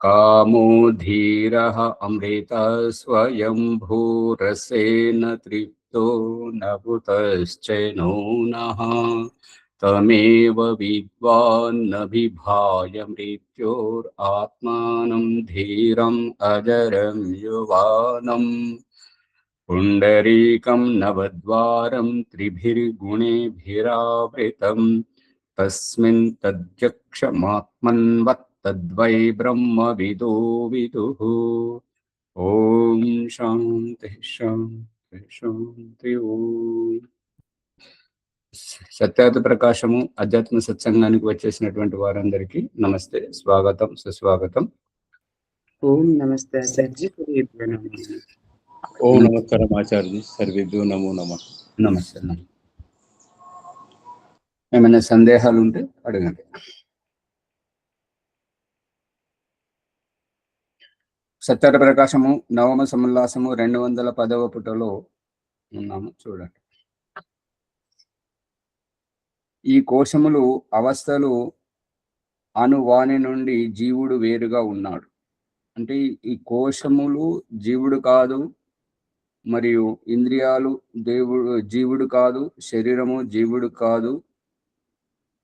कामो धीरः अमृत स्वयंभूरसेन तृप्तो न भूतश्चैनो नः तमेव विद्वान् न बिभाय मृत्योरात्मानं धीरम् अजरं युवानम् पुण्डरीकं नवद्वारं त्रिभिर्गुणेभिरावृतं तस्मिन् तद्यक्षमात्मन्वत्तद्वै ब्रह्मविदो विदुः। ఓం శాంతి శాంతి శాంతి ఓం. సత్యార్థ ప్రకాశము అధ్యాత్మ సత్సంగానికి వచ్చేసినటువంటి వారందరికీ నమస్తే, స్వాగతం, సుస్వాగతం. ఓం నమస్తే ఆచార్య. ఓం నమస్కారం ఆచార్య. సర్వేభ్యో నమో నమః. నమస్తే. ఏమైనా సందేహాలు ఉంటే అడగండి. సత్యార్థ ప్రకాశము నవమ సముల్లాసము 210వ పుటలో ఉన్నాము, చూడండి. ఈ కోశములు అవస్థలు అనువాని నుండి జీవుడు వేరుగా ఉన్నాడు. అంటే ఈ కోశములు జీవుడు కాదు, మరియు ఇంద్రియాలు జీవుడు కాదు, శరీరము జీవుడు కాదు,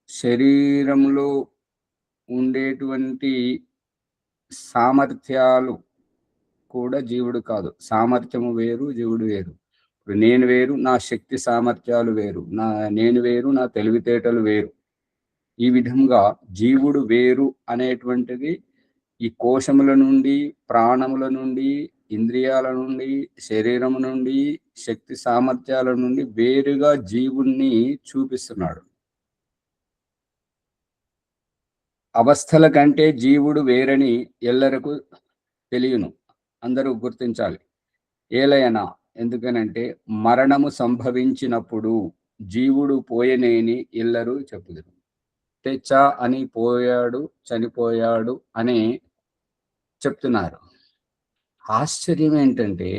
శరీరంలో ఉండేటువంటి సామర్థ్యాలు కూడా జీవుడు కాదు. సామర్థ్యము వేరు, జీవుడు వేరు. ఇప్పుడు నేను వేరు, నా శక్తి సామర్థ్యాలు వేరు, నేను వేరు, నా తెలివితేటలు వేరు. ఈ విధంగా జీవుడు వేరు అనేటువంటిది ఈ కోశముల నుండి, ప్రాణముల నుండి, ఇంద్రియాల నుండి, శరీరము నుండి, శక్తి సామర్థ్యాల నుండి వేరుగా జీవుణ్ణి చూపిస్తున్నాడు. అవస్థల కంటే జీవుడు వేరని ఎల్లరకు తెలియను, అందరూ గుర్తించాలి. ఏలయనా, ఎందుకనంటే మరణము సంభవించినప్పుడు జీవుడు పోయనేని ఎల్లరూ చెప్పుదురు. తెచ్చ అని పోయాడు, చనిపోయాడు అని చెప్తున్నారు. ఆశ్చర్యం ఏంటంటే,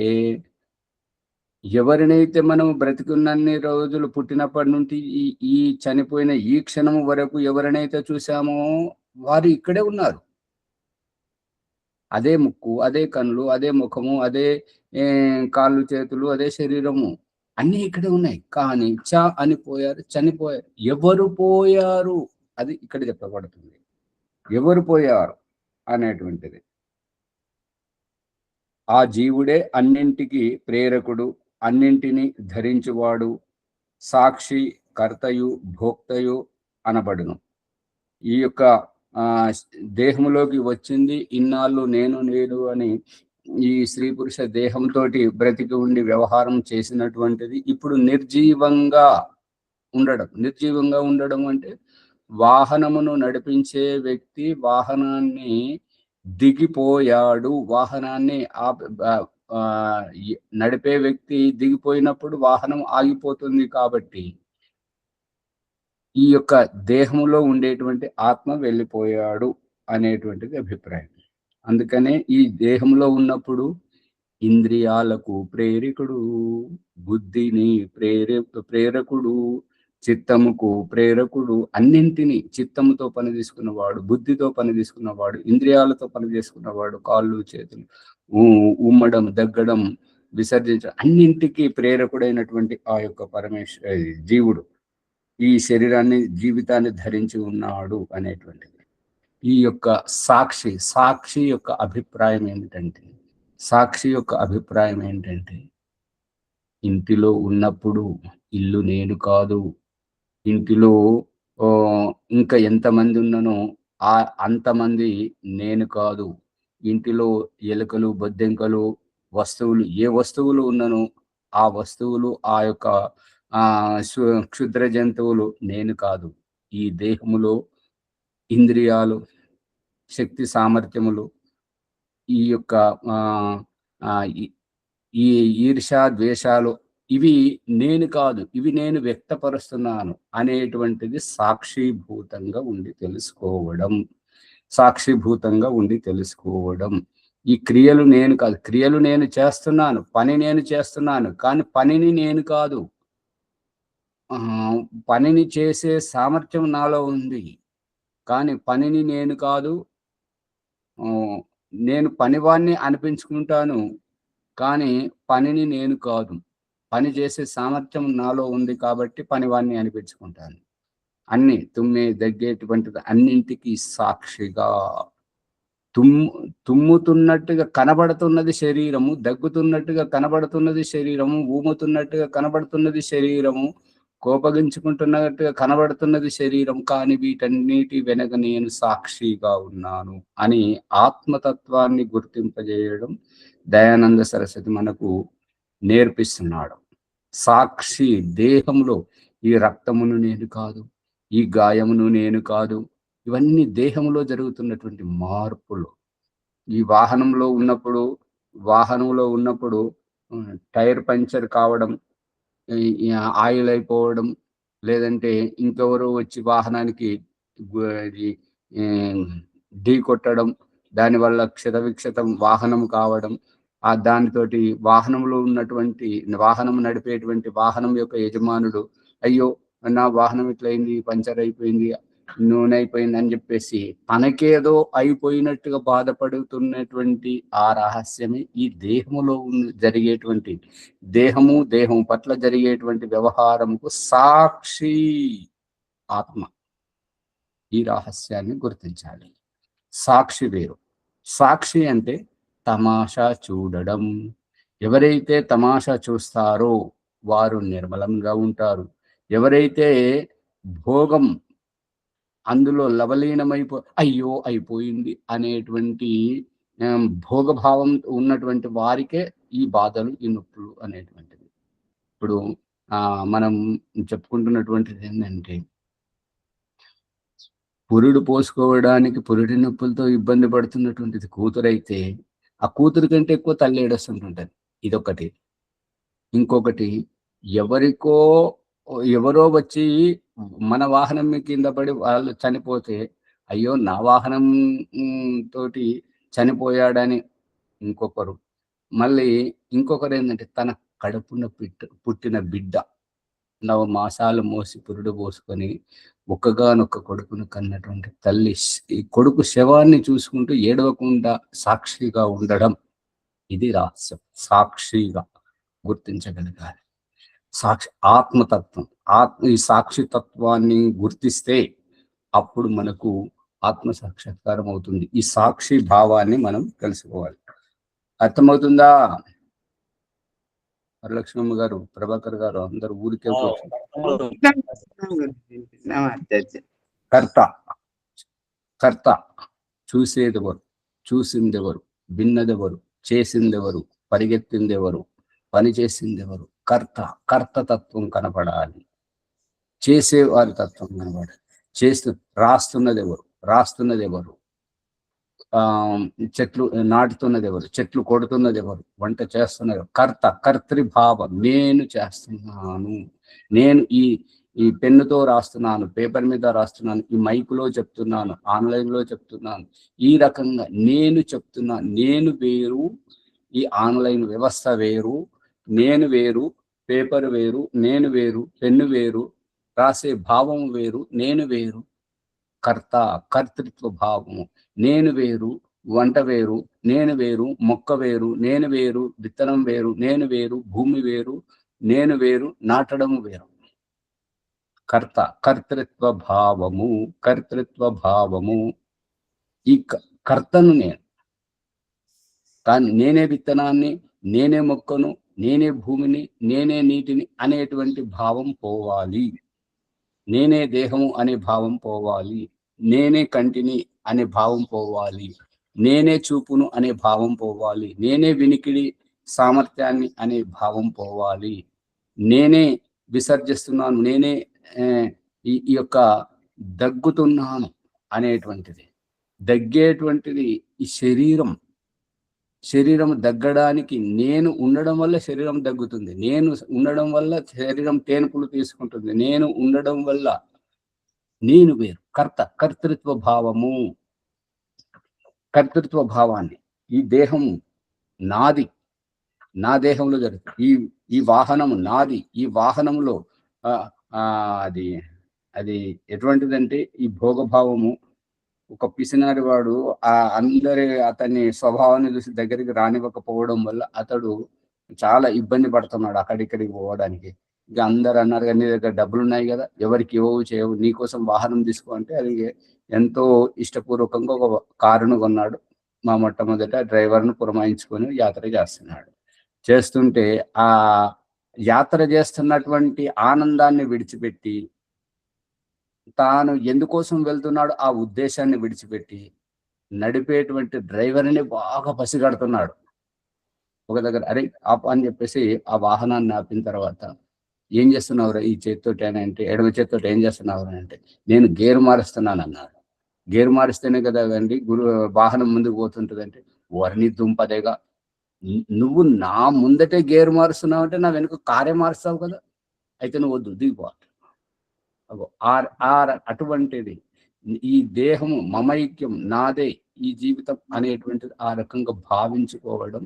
ఎవరినైతే మనం బ్రతికున్నన్ని రోజులు పుట్టినప్పటి నుండి ఈ చనిపోయిన ఈ క్షణం వరకు ఎవరినైతే చూసామో వారు ఇక్కడే ఉన్నారు. అదే ముక్కు, అదే కళ్ళు, అదే ముఖము, అదే కాళ్ళు, చేతులు, అదే శరీరము, అన్నీ ఇక్కడే ఉన్నాయి. కానీ చ అని పోయారు, చనిపోయారు. ఎవరు పోయారు అది ఇక్కడ చెప్పబడుతుంది. ఎవరు పోయారు అనేటువంటిది. ఆ జీవుడే అన్నింటికి ప్రేరకుడు, అన్నింటినీ ధరించువాడు, సాక్షి, కర్తయు, భోక్తయు అనబడును. ఈ యొక్క దేహంలోకి వచ్చింది ఇన్నాళ్ళు నేను అని ఈ స్త్రీ పురుష దేహంతో బ్రతికి ఉండి వ్యవహారం చేసినటువంటిది ఇప్పుడు నిర్జీవంగా ఉండడం. నిర్జీవంగా ఉండడం అంటే వాహనమును నడిపించే వ్యక్తి వాహనాన్ని దిగిపోయాడు. వాహనాన్ని నడిపే వ్యక్తి దిగిపోయినప్పుడు వాహనం ఆగిపోతుంది. కాబట్టి ఈ యొక్క దేహంలో ఉండేటువంటి ఆత్మ వెళ్ళిపోయాడు అనేటువంటిది అభిప్రాయం. అందుకనే ఈ దేహంలో ఉన్నప్పుడు ఇంద్రియాలకు ప్రేరకుడు, బుద్ధిని ప్రేరకుడు, చిత్తముకు ప్రేరకుడు, అన్నింటినీ చిత్తముతో పని తీసుకున్నవాడు, బుద్ధితో పని తీసుకున్నవాడు, ఇంద్రియాలతో పని చేసుకున్నవాడు, కాళ్ళు, చేతులు ఉమ్మడం, దగ్గడం, విసర్జించడం, అన్నింటికీ ప్రేరకుడైనటువంటి ఆ యొక్క జీవుడు ఈ శరీరాన్ని, జీవితాన్ని ధరించి ఉన్నాడు అనేటువంటిది. ఈ యొక్క సాక్షి యొక్క అభిప్రాయం ఏమిటంటే, ఇంటిలో ఉన్నప్పుడు ఇల్లు నేను కాదు, ఇంటిలో ఇంకా ఎంతమంది ఉన్నానో అంతమంది నేను కాదు, ఇంటిలో ఎలుకలు, బొద్దెంకలు, వస్తువులు, ఏ వస్తువులు ఉన్నానో ఆ వస్తువులు, ఆ యొక్క క్షుద్ర జంతువులు నేను కాదు. ఈ దేహములో ఇంద్రియాలు, శక్తి సామర్థ్యములు, ఈ యొక్క ఈ ఈర్ష, ద్వేషాలు, ఇవి నేను కాదు, ఇవి నేను వ్యక్తపరుస్తున్నాను అనేటువంటిది సాక్షిభూతంగా ఉండి తెలుసుకోవడం. ఈ క్రియలు నేను కాదు, క్రియలు నేను చేస్తున్నాను, పని నేను చేస్తున్నాను, కానీ పనిని నేను కాదు. పనిని చేసే సామర్థ్యం నాలో ఉంది, కానీ పనిని నేను కాదు. నేను పనివాణ్ణి అనిపించుకుంటాను, కానీ పనిని నేను కాదు. పని చేసే సామర్థ్యం నాలో ఉంది కాబట్టి పనివాణ్ణి అనిపించుకుంటాను. అన్ని తుమ్మే దగ్గేటువంటిది అన్నింటికి సాక్షిగా తుమ్ముతున్నట్టుగా కనబడుతున్నది శరీరము, దగ్గుతున్నట్టుగా కనబడుతున్నది శరీరము, ఊముతున్నట్టుగా కనబడుతున్నది శరీరము, కోపగించుకుంటున్నట్టుగా కనబడుతున్నది శరీరం, కానీ వీటన్నిటి వెనక నేను సాక్షిగా ఉన్నాను అని ఆత్మతత్వాన్ని గుర్తింపజేయడం దయానంద సరస్వతి మనకు నేర్పిస్తున్నాడు. సాక్షి దేహంలో ఈ రక్తమును నేను కాదు, ఈ గాయమును నేను కాదు, ఇవన్నీ దేహంలో జరుగుతున్నటువంటి మార్పులు. ఈ వాహనంలో ఉన్నప్పుడు టైర్ పంచర్ కావడం, ఆయిల్ అయిపోవడం, లేదంటే ఇంకెవరో వచ్చి వాహనానికి ఢీ కొట్టడం, దానివల్ల క్షతవిక్షతం వాహనం కావడం, దానితోటి వాహనం నడిపేటువంటి వాహనం యొక్క యజమానుడు, అయ్యో నా వాహనం ఇట్లయింది, పంచర్ అయిపోయింది, నూనె అయిపోయింది అని చెప్పేసి తనకేదో అయిపోయినట్టుగా బాధపడుతున్నటువంటి ఆ రహస్యమే ఈ దేహములో జరిగేటువంటి దేహం పట్ల జరిగేటువంటి వ్యవహారముకు సాక్షి ఆత్మ. ఈ రహస్యాన్ని గుర్తించాలి. సాక్షి వేరు. సాక్షి అంటే తమాషా చూడడం. ఎవరైతే తమాషా చూస్తారో వారు నిర్మలంగా ఉంటారు. ఎవరైతే భోగం అందులో అయ్యో అయిపోయింది అనేటువంటి భోగభావం ఉన్నటువంటి వారికే ఈ బాధలు, ఈ నొప్పులు అనేటువంటివి. ఇప్పుడు మనం చెప్పుకుంటున్నటువంటిది ఏంటంటే, పురుడు పోసుకోవడానికి పురుడి నొప్పులతో ఇబ్బంది పడుతున్నటువంటిది కూతురైతే ఆ కూతురు కంటే ఎక్కువ తల్లి ఏడుస్తుంటుంటది. ఇదొకటి. ఇంకొకటి, ఎవరో వచ్చి మన వాహనం కింద పడి వాళ్ళు చనిపోతే, అయ్యో నా వాహనం తోటి చనిపోయాడని ఇంకొకరు. మళ్ళీ ఇంకొకరు ఏంటంటే, తన కడుపున పుట్టిన బిడ్డ 9 మాసాలు మోసి పురుడు పోసుకొని ఒక్కగానొక్క కొడుకును కన్నటువంటి తల్లి ఈ కొడుకు శవాన్ని చూసుకుంటూ ఏడవకుండా సాక్షిగా ఉండడం, ఇది రహస్యం. సాక్షిగా గుర్తించగలగాలి. ఆత్మతత్వం. ఈ సాక్షితత్వాన్ని గుర్తిస్తే అప్పుడు మనకు ఆత్మ సాక్షాత్కారం అవుతుంది. ఈ సాక్షి భావాన్ని మనం తెలుసుకోవాలి. అర్థమవుతుందా? వరలక్ష్మమ్మ గారు, ప్రభాకర్ గారు, అందరు ఊరికే కర్త చూసేదెవరు, చూసిందెవరు, విన్నదెవరు, చేసిందెవరు, పరిగెత్తిందెవరు, పని చేసిందెవరు? కర్తతత్వం కనపడాలి. చేసేవారి తత్వం కనపడాలి. రాస్తున్నది ఎవరు, చెట్లు నాటుతున్నది ఎవరు, చెట్లు కొడుతున్నది ఎవరు, వంట చేస్తున్నది కర్తృభావం. నేను చేస్తున్నాను, నేను ఈ పెన్నుతో రాస్తున్నాను, పేపర్ మీద రాస్తున్నాను, ఈ మైకులో చెప్తున్నాను, ఆన్లైన్లో చెప్తున్నాను. ఈ రకంగా నేను చెప్తున్నాను. నేను వేరు, ఈ ఆన్లైన్ వ్యవస్థ వేరు, నేను వేరు, పేపర్ వేరు, నేను వేరు, పెన్ను వేరు, రాసే భావం వేరు, నేను వేరు. కర్తృత్వ భావము. నేను వేరు, వంట వేరు, నేను వేరు, మొక్క వేరు, నేను వేరు, విత్తనం వేరు, నేను వేరు, భూమి వేరు, నేను వేరు, నాటడం వేరు. కర్తృత్వ భావము. ఈ కర్తను నేను, కానీ నేనే విత్తనాన్ని, నేనే మొక్కను, నేనే భూమిని, నేనే నీటిని అనేటువంటి భావం పోవాలి. నేనే దేహము అనే భావం పోవాలి. నేనే కంటిని అనే భావం పోవాలి. నేనే చూపును అనే భావం పోవాలి. నేనే వినికిడి సామర్థ్యాన్ని అనే భావం పోవాలి. నేనే విసర్జిస్తున్నాను, నేనే ఈ యొక్క దగ్గుతున్నాను అనేటువంటిది. దగ్గేటువంటిది ఈ శరీరం దగ్గడానికి నేను ఉండడం వల్ల శరీరం దగ్గుతుంది. నేను ఉండడం వల్ల శరీరం తేనుపులు తీసుకుంటుంది. నేను ఉండడం వల్ల నేను వేరు. కర్తృత్వ భావాన్ని, ఈ దేహము నాది, నా దేహంలో జరుగుతుంది. ఈ వాహనము నాది, ఈ వాహనంలో అది ఎటువంటిదంటే ఈ భోగభావము ఒక పిసినారి వాడు అందరి అతని స్వభావాన్ని చూసి దగ్గరికి రానివ్వకపోవడం వల్ల అతడు చాలా ఇబ్బంది పడుతున్నాడు అక్కడిక్కడికి పోవడానికి. ఇక అందరు అన్నారు కదా, నీ దగ్గర డబ్బులు ఉన్నాయి కదా, ఎవరికి ఇవ్వవు చేయవు, నీకోసం వాహనం తీసుకో అంటే అది ఎంతో ఇష్టపూర్వకంగా ఒక కారును కొన్నాడు. మా మొట్టమొదట డ్రైవర్ను పురమాయించుకొని యాత్ర చేస్తున్నాడు. చేస్తుంటే ఆ యాత్ర చేస్తున్నటువంటి ఆనందాన్ని విడిచిపెట్టి, తాను ఎందుకోసం వెళ్తున్నాడు ఆ ఉద్దేశాన్ని విడిచిపెట్టి, నడిపేటువంటి డ్రైవర్ని బాగా పసిగడుతున్నాడు. ఒక దగ్గర అరే ఆపు అని చెప్పేసి ఆ వాహనాన్ని ఆపిన తర్వాత, ఏం చేస్తున్నావురా ఈ చేతితోటి అని అంటే, ఎడమ చేతితోటి ఏం చేస్తున్నావు అని అంటే, నేను గేరు మారుస్తున్నాను అన్నాడు. గేరు మారిస్తేనే కదా అండి వాహనం ముందుకు పోతుంటుందంటే, వరిని దుంపదేగా, నువ్వు నా ముందటే గేరు మారుస్తున్నావు అంటే నా వెనుక కారే మారుస్తావు కదా, అయితే నువ్వు వద్దు దిగిపో. అటువంటిది ఈ దేహము మమైక్యం, నాదే ఈ జీవితం అనేటువంటిది ఆ రకంగా భావించుకోవడం,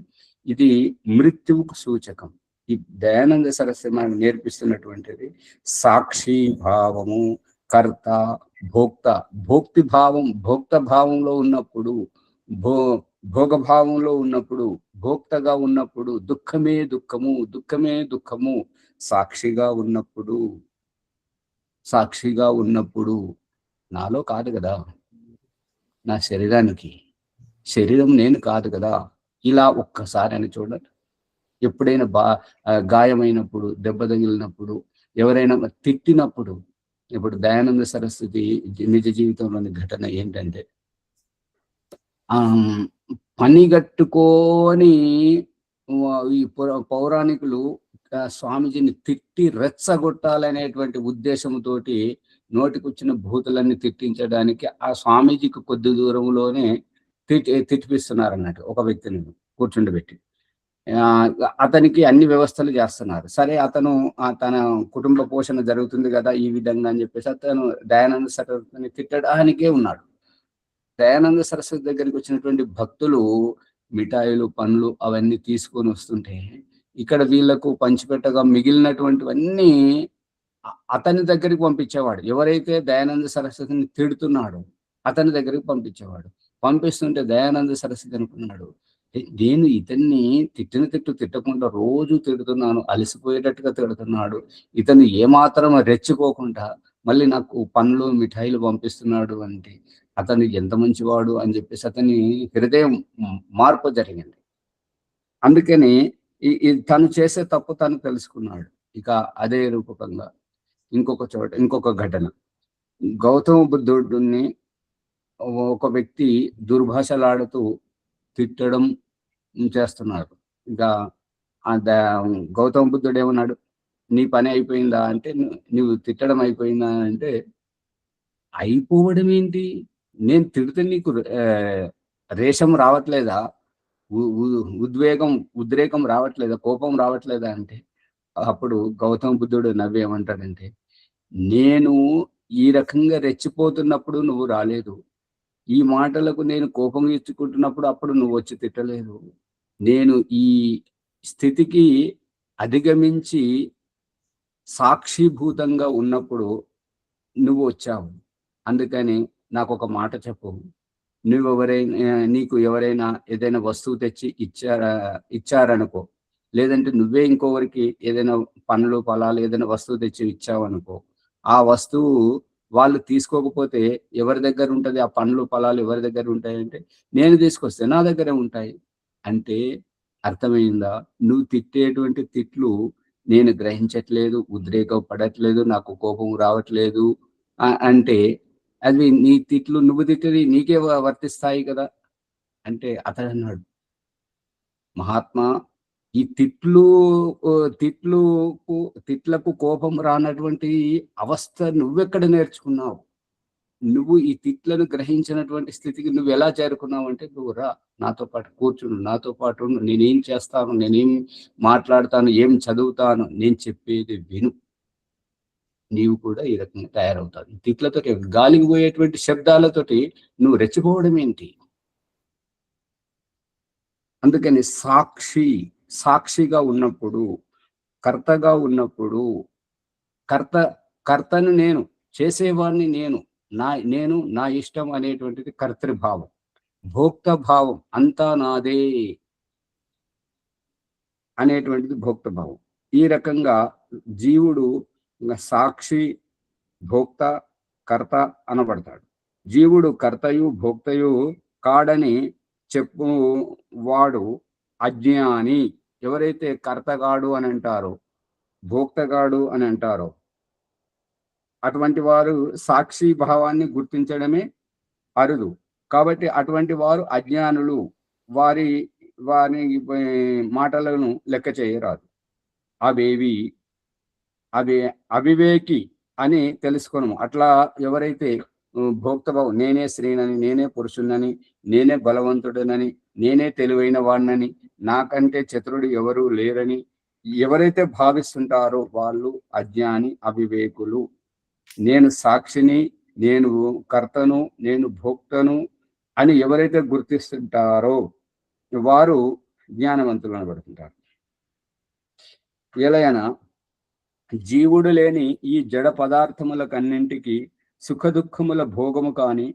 ఇది మృత్యువుకు సూచకం. ఈ దయానంద సరస్వతి మనకు నేర్పిస్తున్నటువంటిది సాక్షి భావము, కర్త, భోక్త. భోక్తి భావం, భోక్త భావంలో ఉన్నప్పుడు, భోగభావంలో ఉన్నప్పుడు, భోక్తగా ఉన్నప్పుడు దుఃఖమే దుఃఖము, దుఃఖమే దుఃఖము. సాక్షిగా ఉన్నప్పుడు నాలో కాదు కదా, నా శరీరం నేను కాదు కదా. ఇలా ఒక్కసారి అని చూడండి. ఎప్పుడైనా గాయమైనప్పుడు, దెబ్బ తగిలినప్పుడు, ఎవరైనా తిట్టినప్పుడు, ఇప్పుడు దయానంద సరస్వతి నిజ జీవితంలోని ఘటన ఏంటంటే, పనిగట్టుకొని ఈ పౌరాణికులు స్వామీజీని తిట్టి రెచ్చగొట్టాలనేటువంటి ఉద్దేశంతో నోటికొచ్చిన భూతులన్నీ తిట్టించడానికి ఆ స్వామీజీకి కొద్ది దూరంలోనే తిట్టిపిస్తున్నారు అన్నట్టు. ఒక వ్యక్తిని కూర్చుండబెట్టి అతనికి అన్ని వ్యవస్థలు చేస్తున్నారు. సరే, అతను తన కుటుంబ పోషణ జరుగుతుంది కదా ఈ విధంగా అని చెప్పేసి అతను దయానంద సరస్వతిని తిట్టడానికే ఉన్నాడు. దయానంద సరస్వతి దగ్గరికి వచ్చినటువంటి భక్తులు మిఠాయిలు, పండ్లు అవన్నీ తీసుకొని వస్తుంటే, ఇక్కడ వీళ్లకు పంచిపెట్టగా మిగిలినటువంటివన్నీ అతని దగ్గరికి పంపించేవాడు. ఎవరైతే దయానంద సరస్వతిని తిడుతున్నాడో అతని దగ్గరికి పంపించేవాడు. పంపిస్తుంటే దయానంద సరస్వతి అనుకున్నాడు, నేను ఇతన్ని తిట్టకుండా రోజు తిడుతున్నాను, అలసిపోయేటట్టుగా తిడుతున్నాడు, ఇతను ఏమాత్రం రెచ్చిపోకుండా మళ్ళీ నాకు పండ్లు మిఠాయిలు పంపిస్తున్నాడు అంటే అతను ఎంత మంచివాడు అని చెప్పేసి అతని హృదయం మార్పు జరిగింది. అందుకని తను చేసే తప్పు తను తెలుసుకున్నాడు. ఇక అదే రూపకంగా ఇంకొక ఘటన, గౌతమ బుద్ధుడిని ఒక వ్యక్తి దుర్భాషలాడుతూ తిట్టడం చేస్తున్నాడు. ఇక గౌతమ బుద్ధుడు ఏమన్నాడు, నీ పని అయిపోయిందా అంటే, నువ్వు తిట్టడం అయిపోయిందా అంటే, అయిపోవడం ఏంటి, నేను తిడితే నీకు రేషం రావట్లేదా, ఉద్రేకం రావట్లేదా, కోపం రావట్లేదా అంటే, అప్పుడు గౌతమ బుద్ధుడు నవ్వి ఏమంటాడంటే, నేను ఈ రకంగా రెచ్చిపోతున్నప్పుడు నువ్వు రాలేదు, ఈ మాటలకు నేను కోపం ఇచ్చుకుంటున్నప్పుడు అప్పుడు నువ్వు వచ్చి తిట్టలేదు, నేను ఈ స్థితికి అధిగమించి సాక్షిభూతంగా ఉన్నప్పుడు నువ్వు వచ్చావు. అందుకని నాకు ఒక మాట చెప్పు, నీకు ఎవరైనా ఏదైనా వస్తువు తెచ్చి ఇచ్చారనుకో, లేదంటే నువ్వే ఇంకొకరికి ఏదైనా పండ్లు ఫలాలు ఏదైనా వస్తువు తెచ్చి ఇచ్చావనుకో, ఆ వస్తువు వాళ్ళు తీసుకోకపోతే ఎవరి దగ్గర ఉంటుంది, ఆ పండ్లు ఫలాలు ఎవరి దగ్గర ఉంటాయంటే, నేను తీసుకొస్తే నా దగ్గరే ఉంటాయి. అంటే అర్థమైందా, నువ్వు తిట్టేటువంటి తిట్లు నేను గ్రహించట్లేదు, ఉద్రేకం పడట్లేదు, నాకు కోపం రావట్లేదు అంటే అది నీ తిట్లు, నువ్వు తిట్టేది నీకే వర్తిస్తాయి కదా అంటే, అతడు అన్నాడు, మహాత్మా, ఈ తిట్లకు కోపం రానటువంటి అవస్థ నువ్వెక్కడ నేర్చుకున్నావు, నువ్వు ఈ తిట్లను గ్రహించినటువంటి స్థితికి నువ్వు ఎలా చేరుకున్నావు అంటే, నువ్వు రా నాతో పాటు కూర్చుని నాతో పాటు నేనేం చేస్తాను, నేనేం మాట్లాడతాను, ఏం చదువుతాను, నేను చెప్పేది విను, నీవు కూడా ఈ రకంగా తయారవుతావు. ఈ తిట్లతోటి, గాలికి పోయేటువంటి శబ్దాలతోటి నువ్వు రెచ్చిపోవడం ఏంటి. అందుకని సాక్షిగా ఉన్నప్పుడు, కర్తగా ఉన్నప్పుడు, కర్తను నేను, చేసేవాడిని నేను, నేను నా ఇష్టం అనేటువంటిది కర్తృభావం. భోక్త భావం అంతా నాదే అనేటువంటిది భోక్త భావం. ఈ రకంగా జీవుడు సాక్షి, భోక్త, కర్త అనబడతాడు. జీవుడు కర్తయు భోక్తయు కాడని చెప్పు వాడు అజ్ఞాని. ఎవరైతే కర్తగాడు అని అంటారో, భోక్తగాడు అని అంటారో, అటువంటి వారు సాక్షి భావాన్ని గుర్తించడమే అరుదు. కాబట్టి అటువంటి వారు అజ్ఞానులు. వారి వారి మాటలను లెక్క చేయరాదు. అవేవి అవి అవివేకి అని తెలుసుకొను. అట్లా ఎవరైతే భోక్తభావం, నేనే స్త్రీనని, నేనే పురుషునని, నేనే బలవంతుడనని, నేనే తెలివైన వాడినని, నాకంటే చతురుడు ఎవరు లేరని ఎవరైతే భావిస్తుంటారో వాళ్ళు అజ్ఞాని, అవివేకులు. నేను సాక్షిని, నేను కర్తను, నేను భోక్తను అని ఎవరైతే గుర్తిస్తుంటారో వారు జ్ఞానవంతులు అనబడుతుంటారు. ఎలయన జీవుడు లేని ఈ జడ పదార్థములకన్నింటికి సుఖదుఖముల భోగము కాని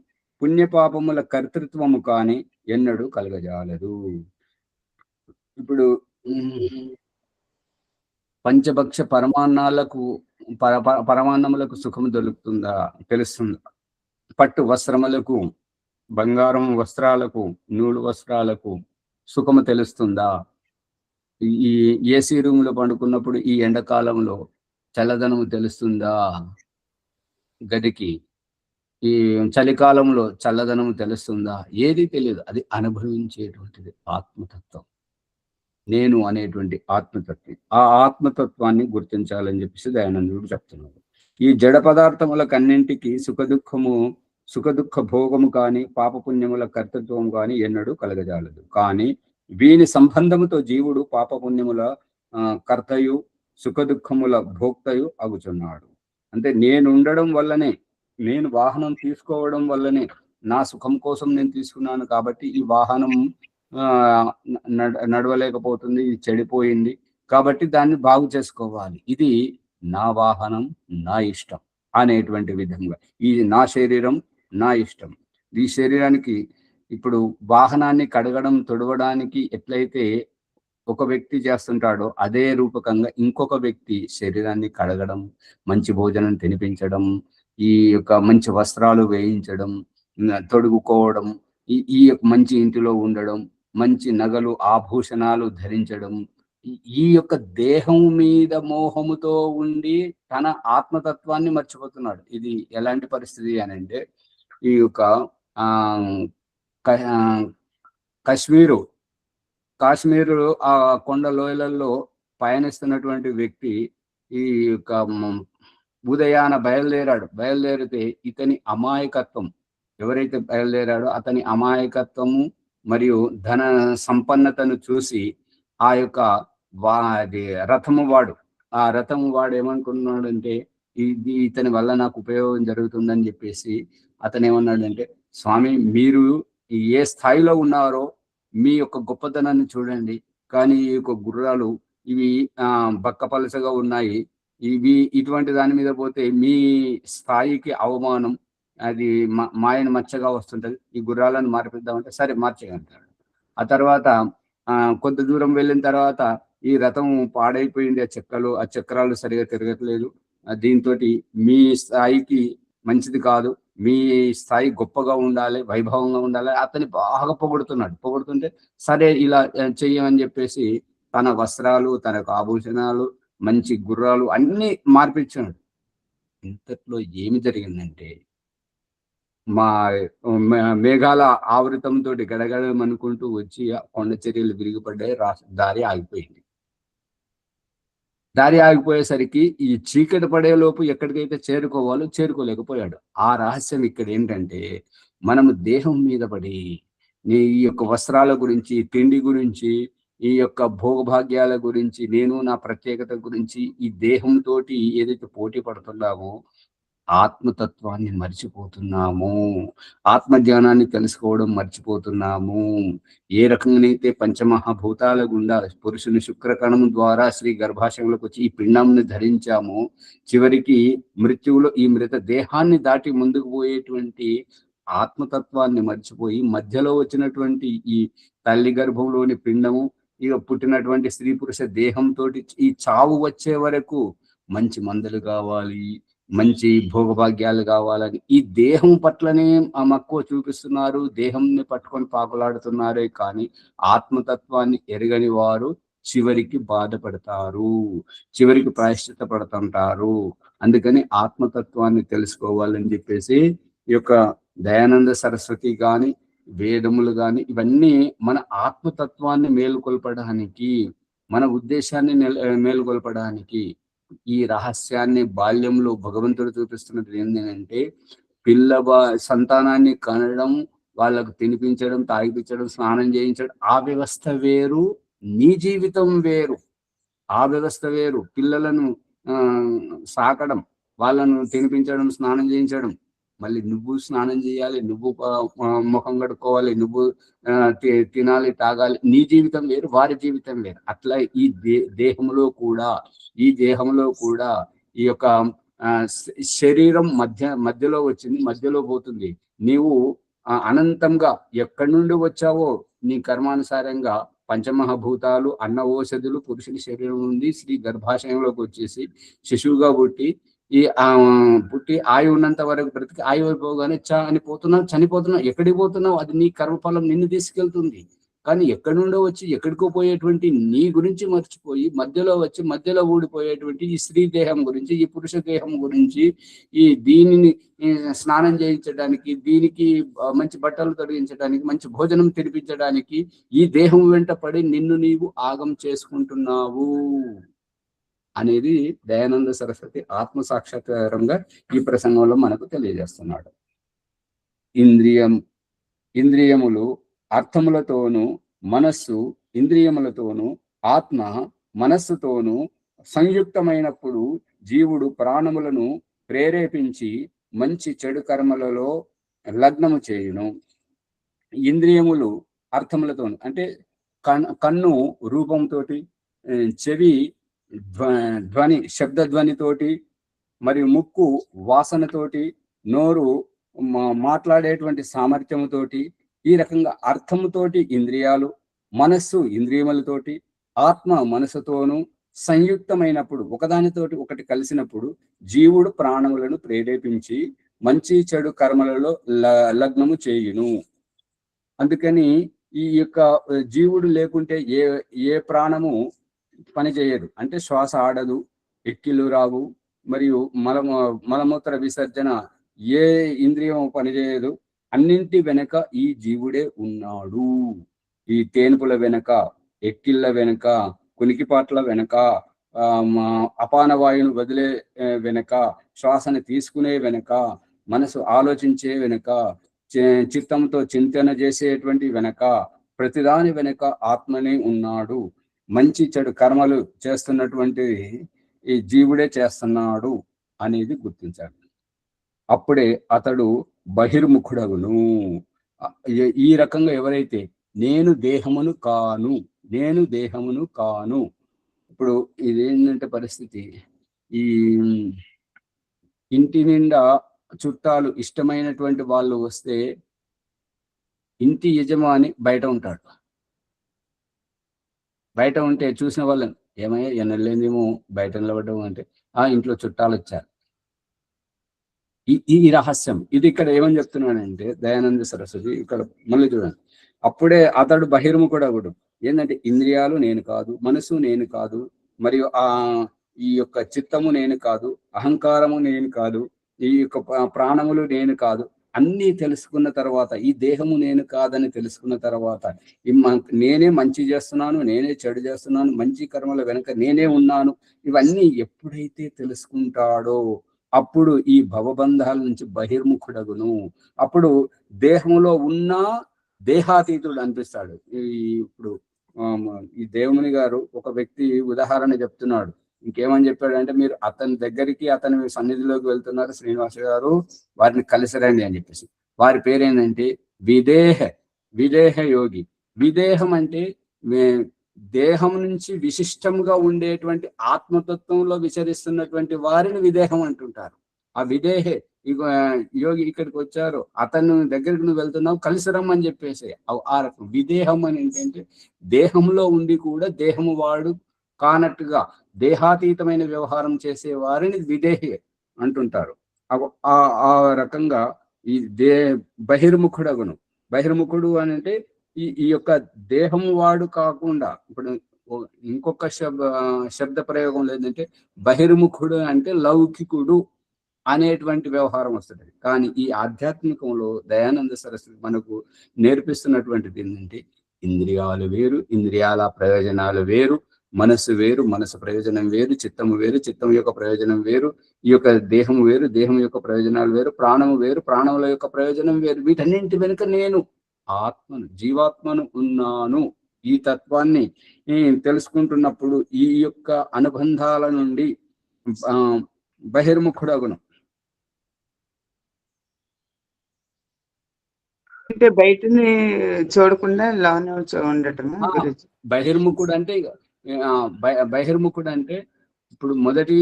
పుణ్యపాపముల కర్తృత్వము కాని ఎన్నడూ కలగజాలదు. ఇప్పుడు పంచభక్ష పరమాన్నములకు సుఖము దొరుకుతుందా, తెలుస్తుందా? పట్టు వస్త్రములకు, బంగారం వస్త్రాలకు, నూలు వస్త్రాలకు సుఖము తెలుస్తుందా? ఈ ఏసీ రూములో పండుకున్నప్పుడు ఈ ఎండాకాలంలో చల్లదనము తెలుస్తుందా గదికి? ఈ చలికాలంలో చల్లదనము తెలుస్తుందా? ఏది తెలియదు. అది అనుభవించేటువంటిది ఆత్మతత్వం, నేను అనేటువంటి ఆత్మతత్వం. ఆ ఆత్మతత్వాన్ని గుర్తించాలని చెప్పేసి దయానందుడు చెప్తున్నాడు. ఈ జడ పదార్థములకన్నింటికి సుఖదుఖ భోగము కాని పాపపుణ్యముల కర్తృత్వం కాని ఎన్నడూ కలగజాలదు. కానీ వీని సంబంధముతో జీవుడు పాపపుణ్యముల కర్తయు సుఖదుఖముల భోక్తయు అగుచున్నాడు. అంటే నేను ఉండడం వల్లనే, నేను వాహనం తీసుకోవడం వల్లనే, నా సుఖం కోసం నేను తీసుకున్నాను కాబట్టి ఈ వాహనం నడవలేకపోతుంది, ఇది చెడిపోయింది కాబట్టి దాన్ని బాగు చేసుకోవాలి, ఇది నా వాహనం, నా ఇష్టం అనేటువంటి విధంగా. ఇది నా శరీరం, నా ఇష్టం. ఈ శరీరానికి ఇప్పుడు వాహనాన్ని కడగడం, తొడవడానికి ఎట్లయితే ఒక వ్యక్తి చేస్తుంటాడో అదే రూపకంగా ఇంకొక వ్యక్తి శరీరాన్ని కడగడం, మంచి భోజనం తినిపించడం, ఈ యొక్క మంచి వస్త్రాలు వేయించడం, తొడుగుకోవడం, ఈ మంచి ఇంటిలో ఉండడం, మంచి నగలు ఆభూషణాలు ధరించడం, ఈ యొక్క దేహం మీద మోహముతో ఉండి తన ఆత్మతత్వాన్ని మర్చిపోతున్నాడు. ఇది ఎలాంటి పరిస్థితి అని అంటే, ఈ యొక్క కాశ్మీరు ఆ కొండ లోయలలో పయనిస్తున్నటువంటి వ్యక్తి ఈ యొక్క ఉదయాన బయలుదేరితే ఇతని అమాయకత్వం, ఎవరైతే బయలుదేరాడో అతని అమాయకత్వము మరియు ధన సంపన్నతను చూసి ఆ యొక్క రథము వాడు ఏమనుకున్నాడు అంటే, ఇతని వల్ల నాకు ఉపయోగం జరుగుతుందని చెప్పేసి అతను ఏమన్నాడంటే, స్వామి మీరు ఏ స్థాయిలో ఉన్నారో మీ యొక్క గొప్పతనాన్ని చూడండి, కానీ ఈ యొక్క గుర్రాలు ఇవి బక్కపలసగా ఉన్నాయి, ఇవి ఇటువంటి దాని మీద పోతే మీ స్థాయికి అవమానం, అది మాయను మచ్చగా వస్తుంటది, ఈ గుర్రాలను మార్పిద్దామంటే సరే మార్చగలుగుతాడు. ఆ తర్వాత కొంత దూరం వెళ్ళిన తర్వాత ఈ రథం పాడైపోయింది, ఆ చక్రాలు సరిగా తిరగట్లేదు, దీంతో మీ స్థాయికి మంచిది కాదు, మీ స్థాయి గొప్పగా ఉండాలి, వైభవంగా ఉండాలి, అతన్ని బాగా పొగుడుతుంటే సరే ఇలా చెయ్యమని చెప్పేసి తన వస్త్రాలు, తనకు ఆభూషణాలు, మంచి గుర్రాలు అన్ని మార్పించాడు. ఇంతట్లో ఏమి జరిగిందంటే, మా మేఘాల ఆవృతంతో గడగడమనుకుంటూ వచ్చి కొండ చర్యలు విరిగిపడ్డాయి, దారి ఆగిపోయేసరికి ఈ చీకటి పడేలోపు ఎక్కడికైతే చేరుకోవాలో చేరుకోలేకపోయాడు. ఆ రహస్యం ఇక్కడ ఏంటంటే, మనము దేహం మీద పడి ఈ యొక్క వస్త్రాల గురించి, తిండి గురించి, ఈ యొక్క భోగభాగ్యాల గురించి, నేను నా ప్రత్యేకత గురించి ఈ దేహంతో ఏదైతే పోటీ పడుతున్నామో ఆత్మతత్వాన్ని మర్చిపోతున్నాము, ఆత్మజ్ఞానాన్ని తెలుసుకోవడం మర్చిపోతున్నాము. ఏ రకంగానైతే పంచమహాభూతాల గుండా పురుషుని శుక్రకణం ద్వారా శ్రీ గర్భాశయంలోకి వచ్చి ఈ పిండంని ధరించాము, చివరికి మృత్యువులో ఈ మృత దేహాన్ని దాటి ముందుకు పోయేటువంటి ఆత్మతత్వాన్ని మర్చిపోయి మధ్యలో వచ్చినటువంటి ఈ తల్లి గర్భంలోని పిండము, ఇక పుట్టినటువంటి స్త్రీ పురుష దేహంతో ఈ చావు వచ్చే వరకు మంచి మందులు కావాలి, మంచి భోగభాగ్యాలు కావాలని ఈ దేహం పట్లనే ఆ మక్కువ చూపిస్తున్నారు, దేహంని పట్టుకొని పాకులాడుతున్నారే కానీ ఆత్మతత్వాన్ని ఎరగని వారు చివరికి బాధపడతారు, చివరికి ప్రాయశ్చిత్త పడుతుంటారు. అందుకని ఆత్మతత్వాన్ని తెలుసుకోవాలని చెప్పేసి ఈ యొక్క దయానంద సరస్వతి గాని వేదములు గాని ఇవన్నీ మన ఆత్మతత్వాన్ని మేలుకొల్పడానికి, మన ఉద్దేశాన్ని మేలుకొల్పడానికి, ఈ రహస్యాన్ని బాల్యంలో భగవంతుడు చూపిస్తున్నది ఏంటంటే సంతానాన్ని కనడం, వాళ్ళకు తినిపించడం, తాగిపించడం, స్నానం చేయించడం, ఆ వ్యవస్థ వేరు, నీ జీవితం వేరు. ఆ వ్యవస్థ వేరు. పిల్లలను సాకడం, వాళ్ళను తినిపించడం, స్నానం చేయించడం, మళ్ళీ నువ్వు స్నానం చేయాలి, నువ్వు ముఖం కడుక్కోవాలి, నువ్వు తినాలి, తాగాలి. నీ జీవితం వేరు, వారి జీవితం వేరు. అట్లా ఈ దేహంలో కూడా ఈ యొక్క శరీరం మధ్యలో వచ్చింది, మధ్యలో పోతుంది. నీవు అనంతంగా ఎక్కడి నుండి వచ్చావో నీ కర్మానుసారంగా పంచమహాభూతాలు అన్న ఓషధులు పురుషుని శరీరం నుండి శ్రీ గర్భాశయంలోకి వచ్చేసి శిశువుగా పుట్టి పుట్టి ఆయు ఉన్నంత వరకు బ్రతికి ఆయు అయిపోగానే చనిపోతున్నావు. ఎక్కడికి పోతున్నావు? అది నీ కర్మఫలం నిన్ను తీసుకెళ్తుంది. కానీ ఎక్కడి నుండో వచ్చి ఎక్కడికో పోయేటువంటి నీ గురించి మర్చిపోయి మధ్యలో ఊడిపోయేటువంటి ఈ స్త్రీ దేహం గురించి, ఈ పురుష దేహం గురించి, దీనిని స్నానం చేయించడానికి, దీనికి మంచి బట్టలు తొలగించడానికి, మంచి భోజనం తినిపించడానికి ఈ దేహం వెంట పడి నిన్ను నీవు ఆగం చేసుకుంటున్నావు అనేది దయానంద సరస్వతి ఆత్మ సాక్షాత్కారంగా ఈ ప్రసంగంలో మనకు తెలియజేస్తున్నాడు. ఇంద్రియములు అర్థములతోనూ, మనస్సు ఇంద్రియములతోనూ, ఆత్మ మనస్సుతోనూ సంయుక్తమైనప్పుడు జీవుడు ప్రాణములను ప్రేరేపించి మంచి చెడు కర్మలలో లగ్నము చేయును. ఇంద్రియములు అర్థములతోనూ అంటే కన్ను రూపంతో, చెవి ధ్వని శబ్దధ్వనితోటి, మరియు ముక్కు వాసనతోటి, నోరు మాట్లాడేటువంటి సామర్థ్యముతోటి, ఈ రకంగా అర్థముతోటి ఇంద్రియాలు, మనస్సు ఇంద్రియములతోటి, ఆత్మ మనసుతోనూ సంయుక్తమైనప్పుడు, ఒకదానితోటి ఒకటి కలిసినప్పుడు జీవుడు ప్రాణములను ప్రేరేపించి మంచి చెడు కర్మలలో లగ్నము చేయును. అందుకని ఈ యొక్క జీవుడు లేకుంటే ఏ ప్రాణము పనిచేయదు. అంటే శ్వాస ఆడదు, ఎక్కిళ్ళు రావు, మరియు మలమూత్ర విసర్జన ఏ ఇంద్రియం పనిచేయదు. అన్నింటి వెనక ఈ జీవుడే ఉన్నాడు. ఈ తేనుపుల వెనక, ఎక్కిళ్ళ వెనక, కునికిపాట్ల వెనక, అపానవాయువును వదిలే వెనక, శ్వాసను తీసుకునే వెనక, మనసు ఆలోచించే వెనక, చిత్తంతో చింతన చేసేటువంటి వెనక, ప్రతిదాని వెనక ఆత్మనే ఉన్నాడు. మంచి చెడు కర్మలు చేస్తున్నటువంటి ఈ జీవుడే చేస్తున్నాడు అనేది గుర్తించాలి. అప్పుడే అతడు బహిర్ముఖుడగును. ఈ రకంగా ఎవరైతే నేను దేహమును కాను, ఇప్పుడు ఇదేంటంటే పరిస్థితి, ఈ ఇంటి నిండా చుట్టాలు ఇష్టమైనటువంటి వాళ్ళు వస్తే ఇంటి యజమాని బయట ఉంటాడు. బయట ఉంటే చూసిన వాళ్ళని ఏమయ్యా ఎన్నలేదేమో బయట నిలబడ్డం అంటే ఇంట్లో చుట్టాలు వచ్చారు. ఈ రహస్యం ఇది ఇక్కడ ఏమని చెప్తున్నానంటే దయానంద సరస్వతి ఇక్కడ మళ్ళీ చూడండి. అప్పుడే అతడు బహిర్ముఖుడగుడు. ఏంటంటే ఇంద్రియాలు నేను కాదు, మనసు నేను కాదు, మరియు ఈ యొక్క చిత్తము నేను కాదు, అహంకారము నేను కాదు, ఈ యొక్క ప్రాణములు నేను కాదు, అన్నీ తెలుసుకున్న తర్వాత, ఈ దేహము నేను కాదని తెలుసుకున్న తర్వాత, నేనే మంచి చేస్తున్నాను, నేనే చెడు చేస్తున్నాను, మంచి కర్మల వెనక నేనే ఉన్నాను, ఇవన్నీ ఎప్పుడైతే తెలుసుకుంటాడో అప్పుడు ఈ భవబంధాల నుంచి బహిర్ముఖుడగును. అప్పుడు దేహంలో ఉన్న దేహాతీతుడు అనిపిస్తాడు. ఇప్పుడు ఈ దేవుని గారు ఒక వ్యక్తి ఉదాహరణ చెప్తున్నాడు. ఇంకేమని చెప్పాడంటే, మీరు అతని దగ్గరికి అతని సన్నిధిలోకి వెళ్తున్నారు శ్రీనివాస గారు, వారిని కలిసిరండి అని చెప్పేసి. వారి పేరేంటంటే విదేహ విదేహ యోగి. విదేహం అంటే దేహం నుంచి విశిష్టంగా ఉండేటువంటి ఆత్మతత్వంలో విచరిస్తున్నటువంటి వారిని విదేహం అంటుంటారు. ఆ విదేహే ఇక యోగి ఇక్కడికి వచ్చారు, అతను దగ్గరికి నువ్వు వెళ్తున్నావు, కలిసి రమ్మని చెప్పేసి. ఆ రకం విదేహం అని ఏంటంటే దేహంలో ఉండి కూడా దేహము వాడు కానట్టుగా దేహాతీతమైన వ్యవహారం చేసే వారిని విదేహి అంటుంటారు. ఆ ఆ రకంగా ఈ బహిర్ముఖుడగును. బహిర్ముఖుడు అని అంటే ఈ యొక్క దేహము వాడు కాకుండా, ఇప్పుడు ఇంకొక శబ్ద ప్రయోగం లేదంటే బహిర్ముఖుడు అంటే లౌకికుడు అనేటువంటి వ్యవహారం వస్తుంది. కానీ ఈ ఆధ్యాత్మికంలో దయానంద సరస్వతి మనకు నేర్పిస్తున్నటువంటిది ఏంటంటే ఇంద్రియాలు వేరు, ఇంద్రియాల ప్రయోజనాలు వేరు, మనస్సు వేరు, మనసు ప్రయోజనం వేరు, చిత్తము వేరు, చిత్తం యొక్క ప్రయోజనం వేరు, ఈ యొక్క దేహము వేరు, దేహం యొక్క ప్రయోజనాలు వేరు, ప్రాణము వేరు, ప్రాణముల యొక్క ప్రయోజనం వేరు. వీటన్నింటి వెనుక నేను ఆత్మను, జీవాత్మను ఉన్నాను. ఈ తత్వాన్ని తెలుసుకుంటున్నప్పుడు ఈ యొక్క అనుబంధాల నుండి బహిర్ముఖుడగును. అంటే బయటని చూడకుండా లోనే ఉండటం. బహిర్ముఖుడు అంటే బహిర్ముఖుడు అంటే ఇప్పుడు మొదటి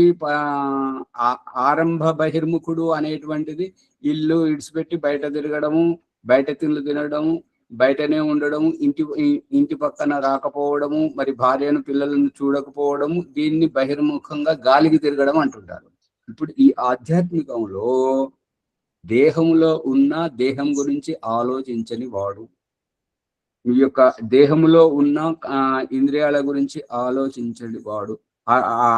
ఆరంభ బహిర్ముఖుడు అనేటువంటిది ఇల్లు ఇడిచిపెట్టి బయట తిరగడము, బయట తిండ్లు తినడము, బయటనే ఉండడము, ఇంటి పక్కన రాకపోవడము, మరి భార్యను పిల్లలను చూడకపోవడము, దీన్ని బహిర్ముఖంగా గాలికి తిరగడం అంటుంటారు. ఇప్పుడు ఈ ఆధ్యాత్మికంలో దేహంలో ఉన్న దేహం గురించి ఆలోచించని వాడు, ఈ యొక్క దేహంలో ఉన్న ఇంద్రియాల గురించి ఆలోచించని వాడు,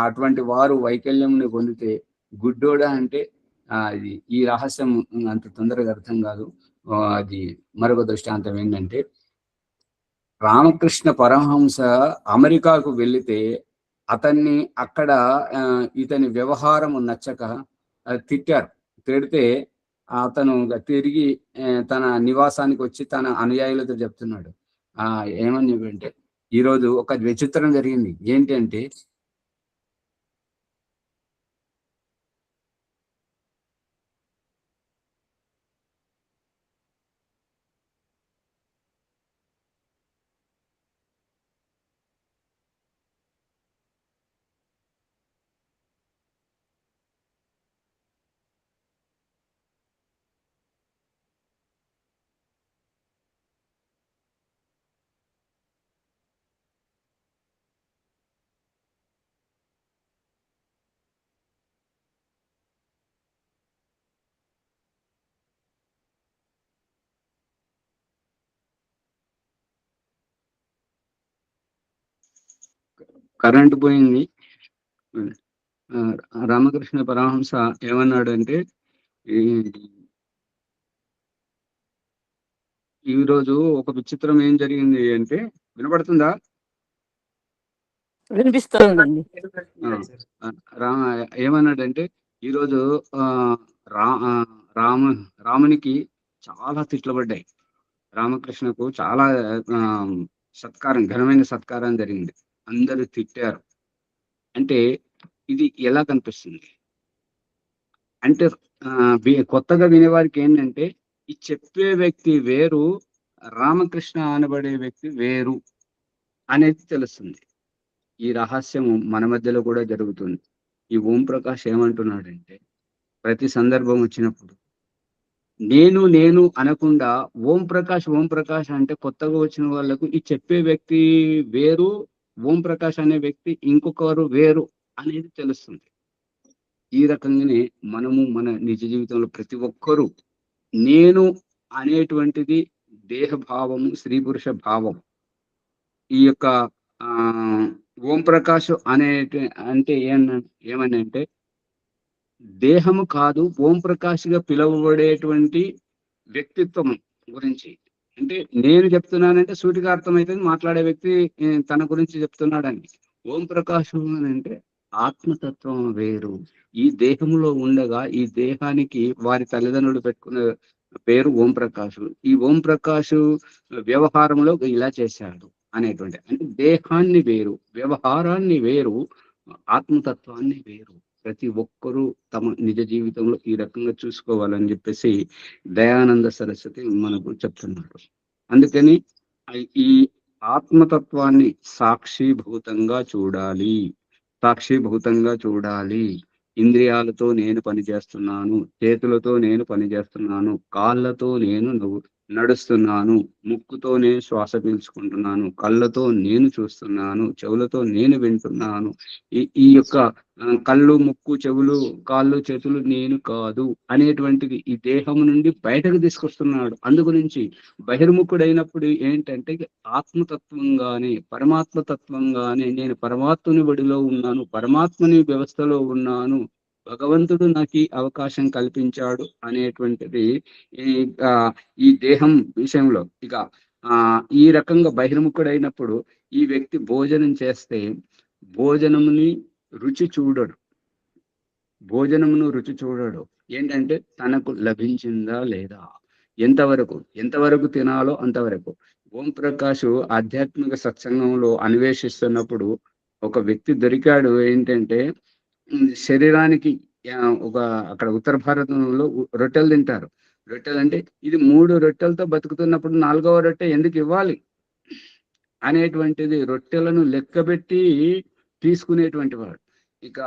అటువంటి వారు వైకల్యంని పొందితే గుడ్డోడ అంటే అది ఈ రహస్యం అంత తొందరగా అర్థం కాదు. అది మరొక దృష్టాంతం ఏంటంటే, రామకృష్ణ పరమహంస అమెరికాకు వెళితే అతన్ని అక్కడ ఇతని వ్యవహారం నచ్చక తిట్టారు. తిడితే అతను తిరిగి తన నివాసానికి వచ్చి తన అనుయాయులతో చెప్తున్నాడు. ఏమని చెప్పంటే, ఈరోజు ఒక విచిత్రం జరిగింది. ఏంటంటే కరెంటు పోయింది. రామకృష్ణ పరమహంస ఏమన్నాడంటే, ఈరోజు ఒక విచిత్రం ఏం జరిగింది అంటే, వినపడుతుందా? వినిపిస్తుందండి. ఏమన్నాడంటే, ఈరోజు రామునికి చాలా తిట్లు పడ్డాయి. రామకృష్ణకు చాలా సత్కారం, ఘనమైన సత్కారం జరిగింది. అందరూ తిట్టారు. అంటే ఇది ఎలా కనిపిస్తుంది అంటే, కొత్తగా వినేవారికి ఏంటంటే, ఈ చెప్పే వ్యక్తి వేరు, రామకృష్ణ అనబడే వ్యక్తి వేరు అనేది తెలుస్తుంది. ఈ రహస్యం మన మధ్యలో కూడా జరుగుతుంది. ఈ ఓం ప్రకాష్ ఏమంటున్నాడంటే, ప్రతి సందర్భం వచ్చినప్పుడు నేను నేను అనకుండా ఓం ప్రకాష్ అంటే కొత్తగా వచ్చిన వాళ్ళకు ఈ చెప్పే వ్యక్తి వేరు, ఓం ప్రకాష్ అనే వ్యక్తి ఇంకొకరు వేరు అనేది తెలుస్తుంది. ఈ రకంగానే మనము మన నిజ జీవితంలో ప్రతి ఒక్కరూ నేను అనేటువంటిది దేహభావము, స్త్రీ పురుష భావం. ఈ యొక్క ఓం ప్రకాష్ అంటే ఏమని అంటే, దేహము కాదు, ఓం ప్రకాష్ గా పిలువబడేటువంటి వ్యక్తిత్వం గురించి. అంటే నేను చెప్తున్నానంటే సూటిగా అర్థమవుతుంది, మాట్లాడే వ్యక్తి తన గురించి చెప్తున్నాడని. ఓం ప్రకాష్ అని అంటే ఆత్మతత్వం వేరు. ఈ దేహంలో ఉండగా ఈ దేహానికి వారి తల్లిదండ్రులు పెట్టుకున్న పేరు ఓం ప్రకాష్. ఈ ఓం ప్రకాష్ వ్యవహారంలో ఇలా చేశాడు అనేటువంటి, అంటే దేహాన్ని వేరు, వ్యవహారాన్ని వేరు, ఆత్మతత్వాన్ని వేరు. ప్రతి ఒక్కరూ తమ నిజ జీవితంలో ఈ రకంగా చూసుకోవాలని చెప్పేసి దయానంద సరస్వతి మనకు చెప్తున్నారు. అందుకని ఈ ఆత్మతత్వాన్ని సాక్షిభూతంగా చూడాలి. సాక్షిభూతంగా చూడాలి. ఇంద్రియాలతో నేను పని చేస్తున్నాను, చేతులతో నేను పని చేస్తున్నాను, కాళ్ళతో నేను నడుస్తున్నాను, ముక్కుతో నేను శ్వాస పీల్చుకుంటున్నాను, కళ్ళతో నేను చూస్తున్నాను, చెవులతో నేను వింటున్నాను. ఈ యొక్క కళ్ళు, ముక్కు, చెవులు, కాళ్ళు, చేతులు నేను కాదు అనేటువంటిది ఈ దేహం నుండి బయటకు తీసుకొస్తున్నాడు. అందుగురించి బహిర్ముఖుడైనప్పుడు ఏంటంటే ఆత్మతత్వంగానే, పరమాత్మతత్వంగానే నేను పరమాత్మని బడిలో ఉన్నాను, పరమాత్మని వ్యవస్థలో ఉన్నాను, భగవంతుడు నాకు ఈ అవకాశం కల్పించాడు అనేటువంటిది ఈ ఈ దేహం విషయంలో ఇక ఈ రకంగా బహిర్ముఖుడైనప్పుడు ఈ వ్యక్తి భోజనం చేస్తే భోజనముని రుచి చూడడు. భోజనమును రుచి చూడడు. ఏంటంటే తనకు లభించిందా లేదా, ఎంతవరకు తినాలో అంతవరకు. ఓం ప్రకాష్ ఆధ్యాత్మిక సత్సంగంలో అన్వేషిస్తున్నప్పుడు ఒక వ్యక్తి దొరికాడు. ఏంటంటే శరీరానికి ఒక అక్కడ ఉత్తర భారతంలో రొట్టెలు తింటారు. రొట్టెలు అంటే ఇది 3 రొట్టెలతో బతుకుతున్నప్పుడు 4వ రొట్టె ఎందుకు ఇవ్వాలి అనేటువంటిది రొట్టెలను లెక్కబెట్టి తీసుకునేటువంటి వాడు. ఇక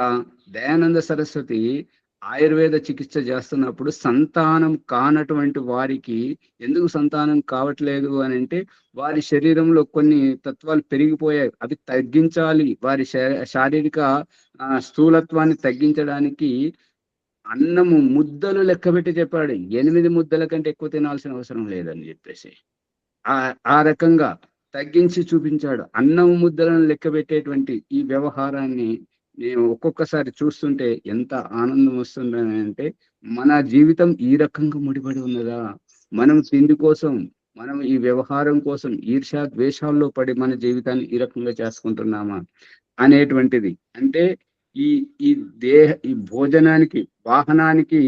దయానంద సరస్వతి ఆయుర్వేద చికిత్స చేస్తున్నప్పుడు సంతానం కానటువంటి వారికి ఎందుకు సంతానం కావట్లేదు అని అంటే వారి శరీరంలో కొన్ని తత్వాలు పెరిగిపోయాయి, అవి తగ్గించాలి. వారి శారీరక స్థూలత్వాన్ని తగ్గించడానికి అన్నము ముద్దలు లెక్కబెట్టి చెప్పాడు. 8 ముద్దల కంటే ఎక్కువ తినాల్సిన అవసరం లేదని చెప్పేసి ఆ రకంగా తగ్గించి చూపించాడు. అన్నం ముద్దలను లెక్కబెట్టేటువంటి ఈ వ్యవహారాన్ని నేను ఒక్కొక్కసారి చూస్తుంటే ఎంత ఆనందం వస్తుందని అంటే మన జీవితం ఈ రకంగా ముడిపడి ఉన్నదా, మనం తిండి కోసం, మనం ఈ వ్యవహారం కోసం ఈర్ష్య ద్వేషాల్లో పడి మన జీవితాన్ని ఈ రకంగా చేసుకుంటున్నామా అనేటువంటిది. అంటే ఈ ఈ భోజనానికి, వాహనానికి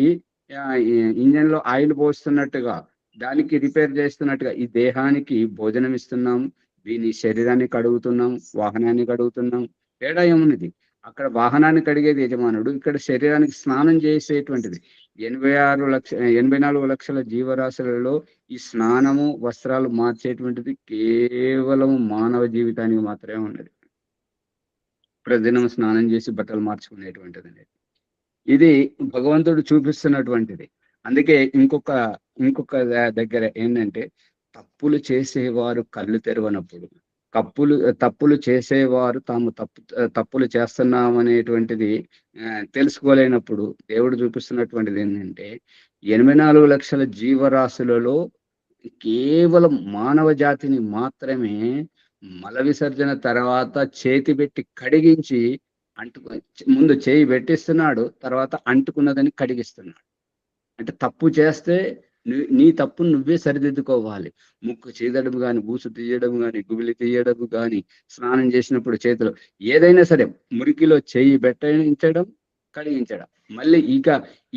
ఇంజన్ లో ఆయిల్ పోస్తున్నట్టుగా, దానికి రిపేర్ చేస్తున్నట్టుగా ఈ దేహానికి భోజనం ఇస్తున్నాం, దీని శరీరాన్ని కడుగుతున్నాం, వాహనాన్ని కడుగుతున్నాం. తేడా ఏమున్నది? అక్కడ వాహనాన్ని కడిగేది యజమానుడు, ఇక్కడ శరీరానికి స్నానం చేసేటువంటిది. 84 లక్షల జీవరాశులలో ఈ స్నానము, వస్త్రాలు మార్చేటువంటిది కేవలం మానవ జీవితానికి మాత్రమే ఉన్నది. ప్రతిదినం స్నానం చేసి బట్టలు మార్చుకునేటువంటిది అనేది ఇది భగవంతుడు చూపిస్తున్నటువంటిది. అందుకే ఇంకొక దగ్గర ఏంటంటే తప్పులు చేసేవారు కళ్ళు తెరవనప్పుడు, తప్పులు చేసేవారు తాము తప్పులు చేస్తున్నామనేటువంటిది తెలుసుకోలేనప్పుడు దేవుడు చూపిస్తున్నటువంటిది ఏంటంటే 84 లక్షల జీవరాశులలో కేవలం మానవ జాతిని మాత్రమే మల విసర్జన తర్వాత చేతి పెట్టి కడిగించి ముందు చేయి పెట్టిస్తున్నాడు, తర్వాత అంటుకున్నదని కడిగిస్తున్నాడు. అంటే తప్పు చేస్తే నీ తప్పు నువ్వే సరిదిద్దుకోవాలి. ముక్కు చీదడం కానీ, బూసు తీయడం కానీ, గుబిలి తీయడం కానీ, స్నానం చేసినప్పుడు చేతిలో ఏదైనా సరే మురికిలో చేయి పెట్టించడం, కడిగించడం. మళ్ళీ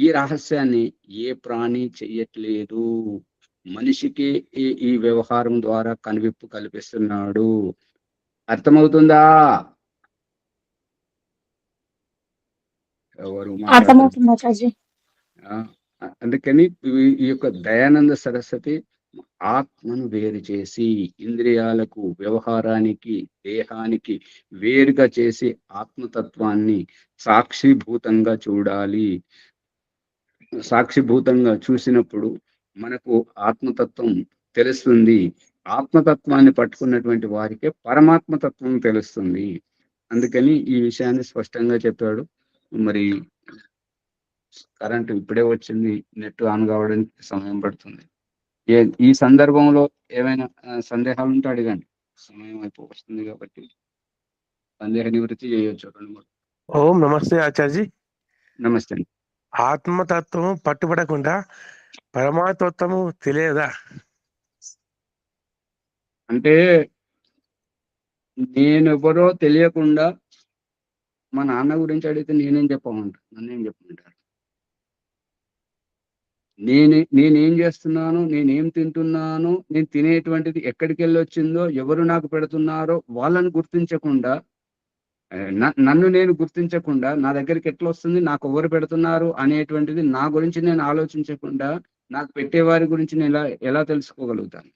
ఈ రహస్యాన్ని ఏ ప్రాణి చెయ్యట్లేదు. మనిషికి ఈ వ్యవహారం ద్వారా కనువిప్పు కల్పిస్తున్నాడు. అర్థమవుతుందా? ఎవరు అందుకని ఈ యొక్క దయానంద సరస్వతి ఆత్మను వేరు చేసి ఇంద్రియాలకు, వ్యవహారానికి, దేహానికి వేరుగా చేసి ఆత్మతత్వాన్ని సాక్షిభూతంగా చూడాలి. సాక్షిభూతంగా చూసినప్పుడు మనకు ఆత్మతత్వం తెలుస్తుంది. ఆత్మతత్వాన్ని పట్టుకున్నటువంటి వారికే పరమాత్మతత్వం తెలుస్తుంది. అందుకని ఈ విషయాన్ని స్పష్టంగా చెప్పాడు. మరి కరెంట్ ఇప్పుడే వచ్చింది, నెట్ ఆన్ కావడానికి సమయం పడుతుంది. ఈ సందర్భంలో ఏమైనా సందేహాలు ఉంటే అడగండి. సమయం అయిపోతుంది కాబట్టి సందేహ నివృత్తి చేయొచ్చు. 2-3. ఓం నమస్తే ఆచార్జీ. నమస్తే. ఆత్మతత్వం పట్టుబడకుండా పరమాత్మత్వము తెలియదా? అంటే నేనెవరో తెలియకుండా మా నాన్న గురించి అడిగితే నన్నేం చెప్పమంటారు? నేనేం చేస్తున్నాను, నేనేం తింటున్నాను, నేను తినేటువంటిది ఎక్కడికి వెళ్ళి వచ్చిందో, ఎవరు నాకు పెడుతున్నారో వాళ్ళని గుర్తించకుండా నన్ను నేను గుర్తించకుండా నా దగ్గరికి ఎట్లా వస్తుంది, నాకు ఎవరు పెడుతున్నారు అనేటువంటిది నా గురించి నేను ఆలోచించకుండా నాకు పెట్టేవారి గురించి నేను ఎలా తెలుసుకోగలుగుతాను?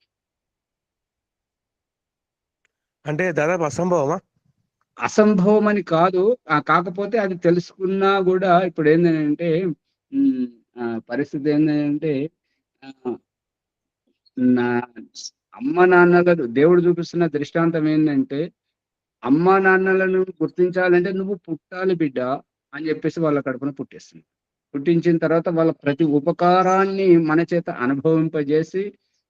అంటే దాదాపు అసంభవమా? అసంభవం అని కాదు. కాకపోతే అది తెలుసుకున్నా కూడా ఇప్పుడు ఏంటంటే పరిస్థితి ఏంటంటే నా అమ్మ నాన్నలను దేవుడు చూపిస్తున్న దృష్టాంతం ఏంటంటే, అమ్మ నాన్నలను గుర్తించాలంటే నువ్వు పుట్టాలి బిడ్డ అని చెప్పేసి వాళ్ళ కడుపున పుట్టిస్తుంది. పుట్టించిన తర్వాత వాళ్ళ ప్రతి ఉపకారాన్ని మన చేత అనుభవింపజేసి,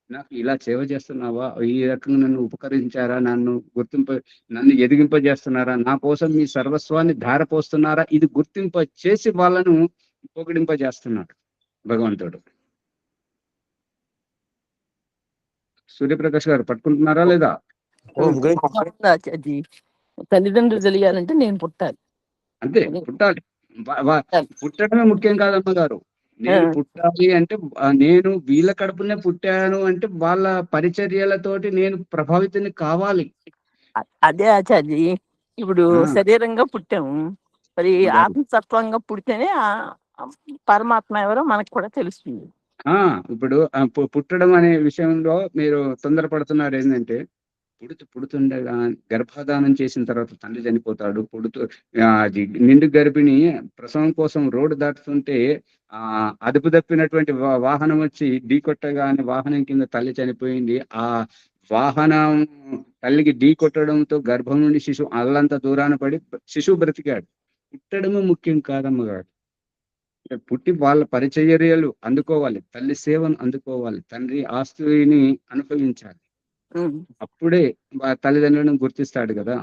నాకు ఇలా సేవ చేస్తున్నావా, ఈ రకంగా నన్ను ఉపకరించారా, నన్ను ఎదిగింపజేస్తున్నారా, నా కోసం మీ సర్వస్వాన్ని ధారపోస్తున్నారా, ఇది గుర్తింప చేసి వాళ్ళను పొగిడింపజేస్తున్నాడు భగవంతుడు. సూర్యప్రకాష్ గారు పట్టుకుంటున్నారా లేదా? ఓం గురించి ఆచార్జీ, తల్లిదండ్రులు తెలియాలంటే నేను పుట్టాలి. అంతే, పుట్టాలి. పుట్టడమే ముఖ్యం కాదమ్మ గారు. నేను పుట్టాలి అంటే నేను వీళ్ళ కడుపునే పుట్టాను అంటే వాళ్ళ పరిచర్యలతోటి నేను ప్రభావితుని కావాలి. అదే ఆచార్జీ, ఇప్పుడు శరీరంగా పుట్టాము, మరి ఆత్మతత్వంగా పుడితేనే పరమాత్మ ఎవరో మనకు కూడా తెలుస్తుంది. ఇప్పుడు పుట్టడం అనే విషయంలో మీరు తొందరపడుతున్నారు. ఏంటంటే పుడుతుండగా గర్భాధానం చేసిన తర్వాత తండ్రి చనిపోతాడు. అది నిండు గర్భిణి ప్రసవం కోసం రోడ్డు దాటుతుంటే అదుపు తప్పినటువంటి వాహనం వచ్చి ఢీకొట్టగానే వాహనం కింద తల్లి చనిపోయింది. ఆ వాహనం తల్లికి ఢీ కొట్టడంతో గర్భం నుండి శిశువు అల్లంత దూరాన పడి శిశువు బ్రతికాడు. పుట్టడమే ముఖ్యం కాదమ్మగారు. పుట్టి వాళ్ళ పరిచర్యలు అందుకోవాలి, తల్లి సేవను అందుకోవాలి, తండ్రి ఆస్తిని అనుభవించాలి. అప్పుడే తల్లిదండ్రులను గుర్తిస్తాడు కదా.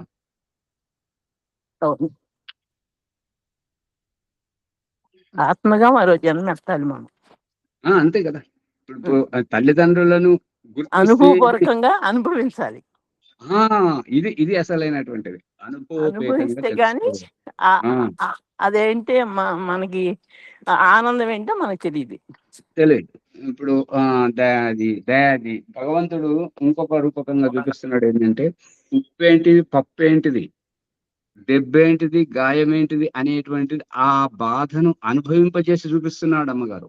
ఆత్మగా మరో జన్మ ఎత్తాలి మనం. అంతే కదా. ఇప్పుడు తల్లిదండ్రులను అనుభవపూర్వకంగా అనుభవించాలి. ఇది అసలైనటువంటిది. అనుభవిస్తే గాని అదేంటే మనకి ఆనందం ఏంటో మనకు తెలియదు. ఇప్పుడు దయాది భగవంతుడు ఇంకొక రూపకంగా చూపిస్తున్నాడు. ఏంటంటే ఉప్పేంటిది, పప్పేంటిది, దెబ్బేంటిది, గాయమేంటిది అనేటువంటిది ఆ బాధను అనుభవింపజేసి చూపిస్తున్నాడు అమ్మగారు.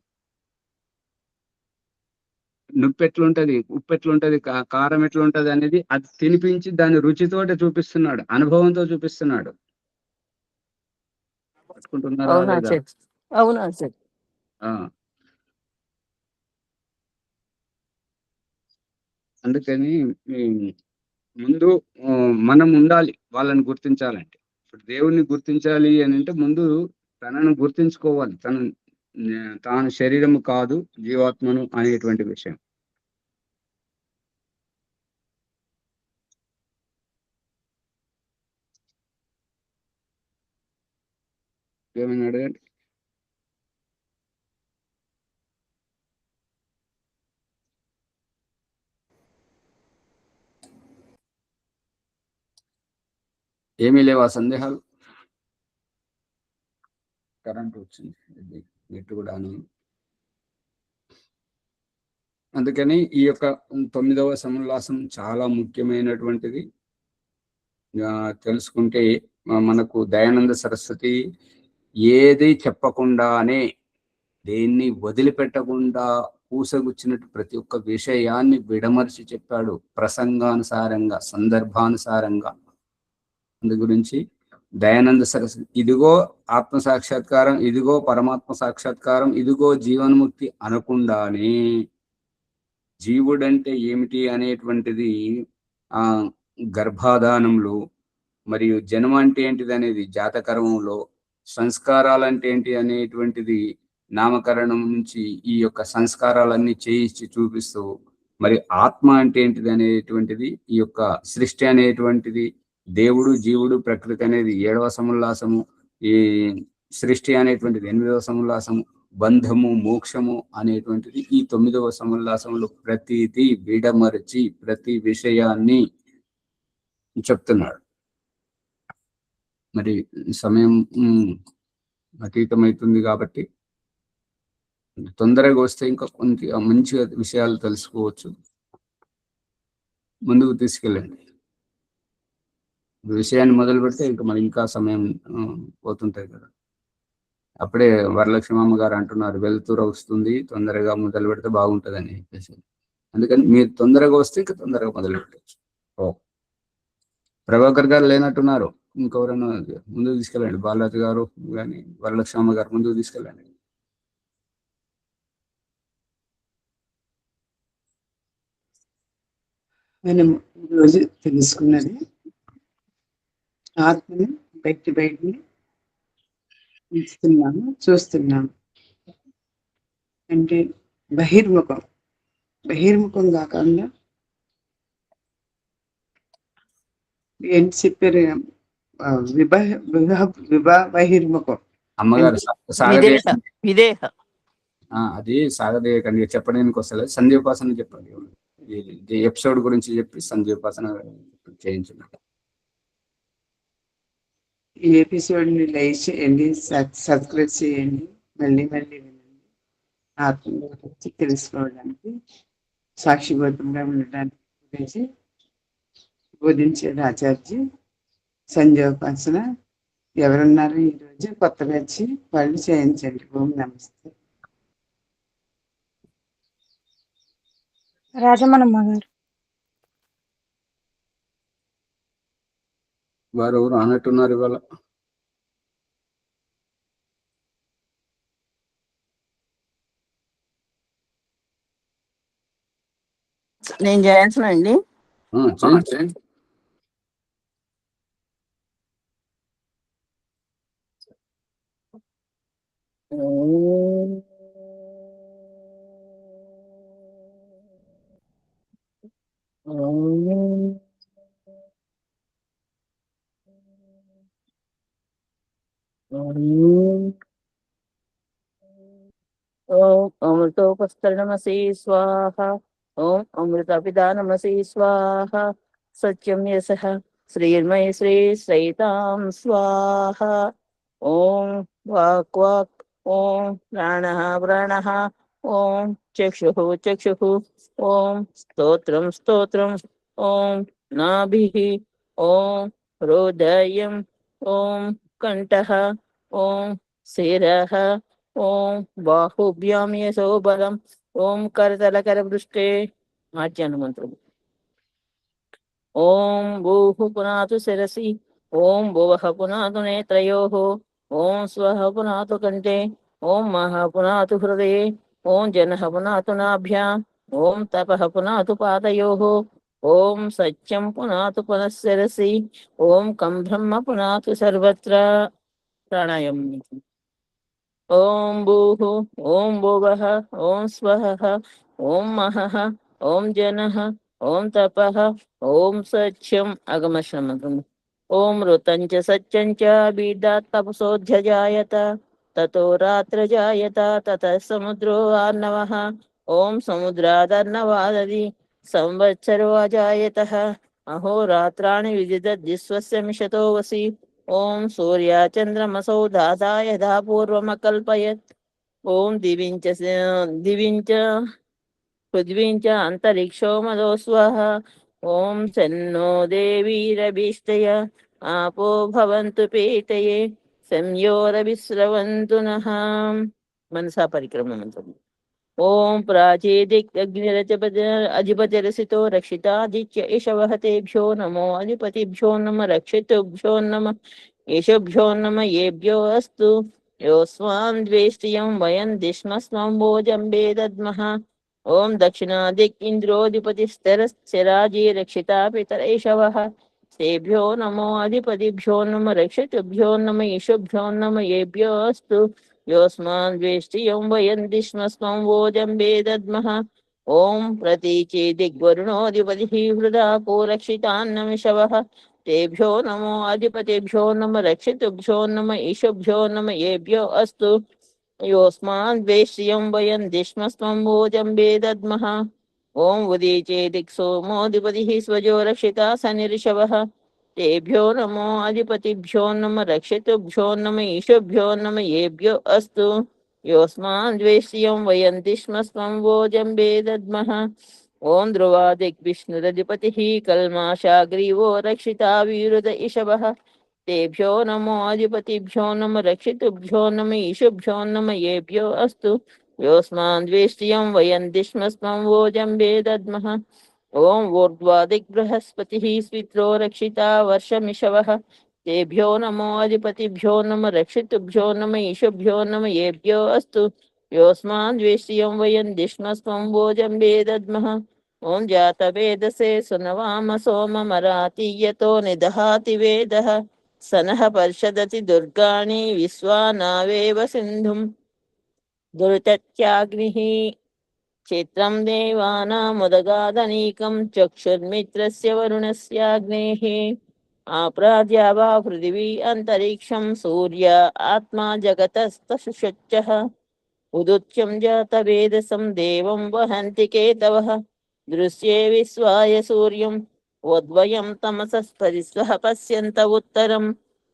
నొప్పి ఎట్లుంటది, ఉప్పు ఎట్లుంటది, కారం ఎట్లుంటది అనేది అది తినిపించి దాని రుచితోటి చూపిస్తున్నాడు, అనుభవంతో చూపిస్తున్నాడు. పట్టుకుంటున్నారా లేదా? అవునా సార్. అందుకని ముందు మనం ఉండాలి వాళ్ళని గుర్తించాలంటే. ఇప్పుడు దేవుణ్ణి గుర్తించాలి అని అంటే ముందు తనను గుర్తించుకోవాలి. తాను శరీరము కాదు, జీవాత్మను అనేటువంటి విషయం. ఏమైనా అడగండి. ఏమీ లేవా సందేహాలు? కరెంట్ వచ్చింది, నెట్ కూడా. అందుకని ఈ యొక్క 9వ సముల్లాసం చాలా ముఖ్యమైనటువంటిది. తెలుసుకుంటే మనకు దయానంద సరస్వతి ఏది చెప్పకుండానే, దేన్ని వదిలిపెట్టకుండా పూసగుచ్చినట్టు ప్రతి ఒక్క విషయాన్ని విడమర్చి చెప్పాడు, ప్రసంగానుసారంగా, సందర్భానుసారంగా. అందు గురించి దయానంద సరస్వతి ఇదిగో ఆత్మ సాక్షాత్కారం, ఇదిగో పరమాత్మ సాక్షాత్కారం, ఇదిగో జీవన్ముక్తి అనకుండానే జీవుడంటే ఏమిటి అనేటువంటిది గర్భాధానంలో, మరియు జన్మ అంటే ఏంటిది అనేది జాతకర్మంలో, సంస్కారాలు అంటే ఏంటి అనేటువంటిది నామకరణం నుంచి ఈ యొక్క సంస్కారాలన్నీ చేయించి చూపిస్తూ, మరి ఆత్మ అంటే ఏంటిది అనేటువంటిది, ఈ యొక్క సృష్టి అనేటువంటిది, దేవుడు, జీవుడు, ప్రకృతి అనేది 7వ సముల్లాసము, ఈ సృష్టి అనేటువంటిది 8వ సముల్లాసము, బంధము, మోక్షము అనేటువంటిది ఈ 9వ సముల్లాసంలో ప్రతిదీ విడమరచి ప్రతి విషయాన్ని చెప్తున్నాడు. మరి సమయం అతీతమవుతుంది కాబట్టి తొందరగా వస్తే ఇంకా కొంత మంచి విషయాలు తెలుసుకోవచ్చు. ముందుకు తీసుకెళ్ళండి. విషయాన్ని మొదలు పెడితే ఇంకా మరి ఇంకా సమయం పోతుంటది కదా. అప్పుడే వరలక్ష్మి అమ్మగారు అంటున్నారు, వెలుతురు వస్తుంది, తొందరగా మొదలు పెడితే బాగుంటుంది అని చెప్పేసి. అందుకని మీరు తొందరగా వస్తే ఇంకా తొందరగా మొదలు పెట్టచ్చు. ప్రభాకర్ గారు లేనట్టున్నారు, ఇంకెవరైనా ముందుకు తీసుకెళ్ళండి. బాలాజీ గారు కానీ వరలక్ష్మి అమ్మ గారు ముందుకు తీసుకెళ్ళండి. మనం ఈరోజు తెలుసుకున్నది ఆత్మని బయటిని ఉంచుతున్నాము, చూస్తున్నాము. అంటే బహిర్ముఖం కాకుండా ఏంటి చెప్పారు, బహిర్ముఖం. అమ్మగారు విదేహ అది సాగదేయకండి, చెప్పడానికి వస్తలేదు. సంధ్యోపాసన చెప్పండి. ఈ ఎపిసోడ్ గురించి చెప్పి సంధ్యోపాసన చేయించండి. ఈ ఎపిసోడ్ ని లైక్ చేయండి, సబ్స్క్రైబ్ చేయండి, మళ్ళీ వినండి. ఆత్మ గురించి తెలుసుకోవడానికి, సాక్షిభూతంగా ఉండడానికి గురించి బోధించేది ఆచార్య. సంధ్యోపాసన ఎవరున్నారు ఈరోజు కొత్తగా వచ్చి వాళ్ళు చేయించండి. ఓం నమస్తే. రాజమణమ్మ గారు వారు ఎవరు అన్నట్టున్నారు ఇవాళ. నేను చేయించనండి. చేయండి. ఓం అమృతోపస్తరణమసి స్వాహ. ఓం అమృతపిదానమసి స్వాహ. సత్యం యశః శ్రీర్మయ శ్రీ శ్రైతాం స్వాహ. ఓం వాక్ వాక్. ఓం ప్రాణః ప్రాణః. ఓం చక్షుః చక్షుః. ఓం స్తోత్రం స్తోత్రం. ఓం నాభిః. ఓం హృదయం. ఓం కంఠః. ఓం శిరః. ఓం బాహుభ్యాం యశో బలం. ఓం కరతలకరపృష్ఠే మార్చాను మంత్రం. ఓం భూః పునాతు శిరసి. ఓం భువః పునాతు నేత్రయోః. ఓం స్వః పునాతు కంఠే. ఓం మహః పునాతు హృదయే. ఓం జనః పునాతు నాభ్యాం. ఓం తపః పునాతు పాదయోః. ఓం సత్యం పునాతు పునః శిరసి. ఓం కం బ్రహ్మ పునాతు సర్వత్ర. ప్రాణాయామం. ఓం భూః. ఓం భువః. ఓం స్వః. ఓం మహః. ఓం జనః. ఓం తపః. ఓం సత్యం అగమశ్రమం. ఓం ఋతం చ సత్యం చ బీజాత్ తపసోऽధ్యజాయత. తతో రాత్రజాయత తతః సముద్రో ఆర్ణవః. ఓం సముద్రాదర్ణవాదది సంవత్సరో అజాయతః. అహోరాత్రాణి విదిదద్విశ్వస్య మిషతో వసి. ఓం సూర్యాచంద్రమసౌ దాతా యథా పూర్వమకల్పయత్. ఓం దివించ పృథ్వీంచ అంతరిక్షో మదో స్వః. ఓం సన్నో దేవీరభిష్టయ ఆపో భవంతు పీతయే. సంయోరవిస్రవంతు నః. మనసా పరిక్రమం. ఓం ప్రాచేదిగ్నిరజపతి అధిపతిరసితో రక్షితాదిత్య ఇషవః. తేభ్యో నమో అధిపతిభ్యో నమ రక్షితుభ్యో నమ ఏషభ్యో నమ ఏభ్యో అస్తు. యోస్వాం ద్వేష్టియం వయం దిష్మస్వం భోజంబే దద్మః. ఓం దక్షిణాదిక్ ఇంద్రోధిపతిస్తరశ్చరాజీ రక్షితా పితరైషవః. తేభ్యో నమో అధిపతిభ్యో నమ రక్షితుభ్యో నమ ఈశుభ్యో నమ ఏభ్యో అస్తు. యోస్మాన్ ద్వేష్టియం వయం దిష్మస్వం భోజంబే దద్మః. ఓం ప్రతీచే దిగ్వరుణోధిపతిః హృదా కో రక్షితాన్నమిషవః. తేభ్యో నమో అధిపతిభ్యో నమ రక్షితుభ్యో నమ ఈశుభ్యో నమ ఏభ్యో అస్తు. యోస్మాన్ ద్వేష్టియం వయం దిష్మస్వం భోజంబే దద్మః. ఓం ఉదీచే దిక్సోమోధిపతిః స్వజో రక్షితా సనిర్షవః. తేభ్యో నమో అధిపతిభ్యో నమ రక్షితుభ్యో నమ ఈశుభ్యో నమ ఏభ్యో అస్తు. యోస్మాన్ ద్వేష్టియం వయం దిష్మస్వం భోజంబే దద్మః. ओम ध्रुवादिग्विष्णुरधिपतिः कल्माशाग्रीवो रक्षिता विरुद इषवः तेभ्यो नमो अधिपतिभ्यो नम रक्षितुभ्यो नम ईशुभ्यो नम येभ्यो अस्तु योऽस्मान् द्वेष्ट्यं वयं दिश्मस्मं वोजम्बे दद्मः ओम ऊर्ध्वादिग्बृहस्पतिः स्वित्रो रक्षिता वर्षमिषवः तेभ्यो नमो अधिपतिभ्यो नम रक्षितुभ्यो नम ईशुभ्यो नम येभ्यो अस्तु योऽस्मान् द्वेष्ट्यं वयं दिश्मस्मं वोजम्बे दद्मः ओम जातवेदसे सुनवाम सोममरातीयतो निदहाति वेदः सनः पर्षदति दुर्गाणि विश्वानावेव सिन्धुं दुरितत्याग्निः क्षेत्रं देवानामुदगादनीकं चक्षुर्मित्रस्य वरुणस्याग्नेः आप्राद्या वा पृथिवी अन्तरिक्षं सूर्य आत्मा जगतस्तशुषच्चः उदुच्यं जातवेदसं देवं वहन्ति केतवः दृश्ये विश्वाय सूर्यं वद्वयं तमसस्परिस्वः पश्यन्त उत्तरं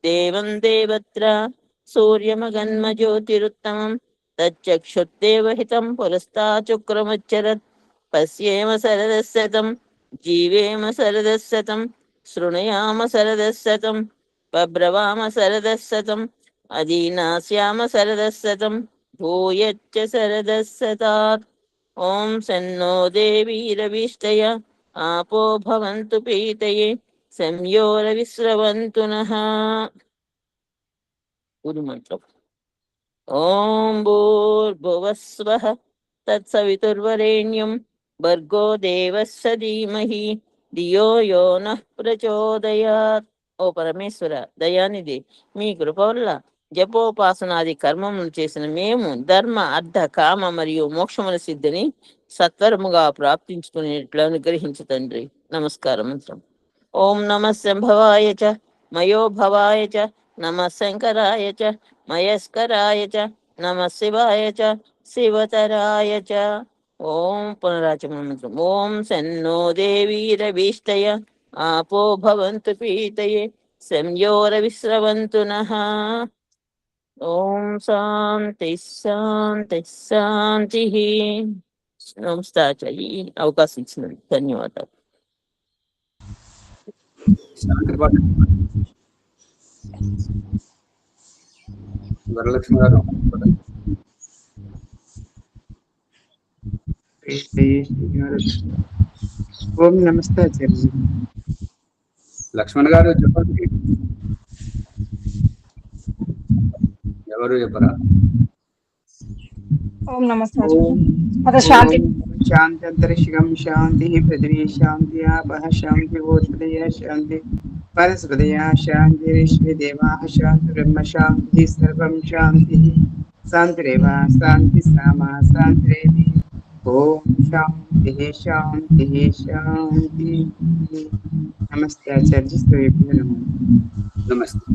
देवं देवत्र सूर्यमगन्मज्योतिरुत्तमं तच्चक्षुर्देवहितं पुरस्ताचुक्रमुच्चरत् पश्येम सरदस्यतं जीवेम सरदस्यतं शृणुयाम सरदस्यतं बभ्रवाम सरदस्यतम् अदीनास्याम सरदस्यतं भूयच्च सरदस्यतात् ओम सन्नो देवीरविष्टय आपो भवन्तु पीतये संयोरविस्रवन्तु नः गुरुमन्त्रम् ओम भूर्भुवस्वः तत्सवितुर्वरेण्यं भर्गो देवस्य धीमहि धियो यो नः ప్రచోదయాత్. ఓ పరమేశ్వర దయానిధి, మీ కృప వల్ల జపోపాసనాది కర్మములు చేసిన మేము ధర్మ అర్థ కామ మరియు మోక్షముల సిద్ధిని సత్వరముగా ప్రాప్తించుకునేట్లు అనుగ్రహించు తండ్రి. నమస్కారం. మంత్రం. ఓం నమ శంభవాయ చ మయో భవాయ చ నమ శంకరాయ చ మయస్కరాయ చ నమ శివాయ చ శివతరాయ చ. ఓం పునరాచమన మంత్రం. ఓం సన్నో దేవీరభీష్టయ आपो भवन्तु पीतये संयोरविस्रवन्तु नः. ओम शांति शांति शांति. నమస్తాచారి, అవకాశం ఇచ్చినందుకు ధన్యవాదాలు. శాంతి పాట వరలక్ష్మి గారు. ఓం నమస్తే ఆచార్య. లక్ష్మణ్ గారు చెప్పండి. ఎవరు చెప్పరా? ఓం నమస్తే ఓం శాంతి. శాంతి అంతరిక్షం శాంతి పృథివీ శాంతి ఆపః శాంతి భూతదయ శాంతి పరస్పదయ శాంతి విశ్వే దేవాః శాంతి బ్రహ్మ శాంతి సర్వం శాంతి శాంతిరేవ శాంతి సామా శాంతిరేవి. ఓం శాంతి శాంతి శాంతి. నమస్తే ఆచార్య. శ్రీభ్యో నమః. నమస్తే.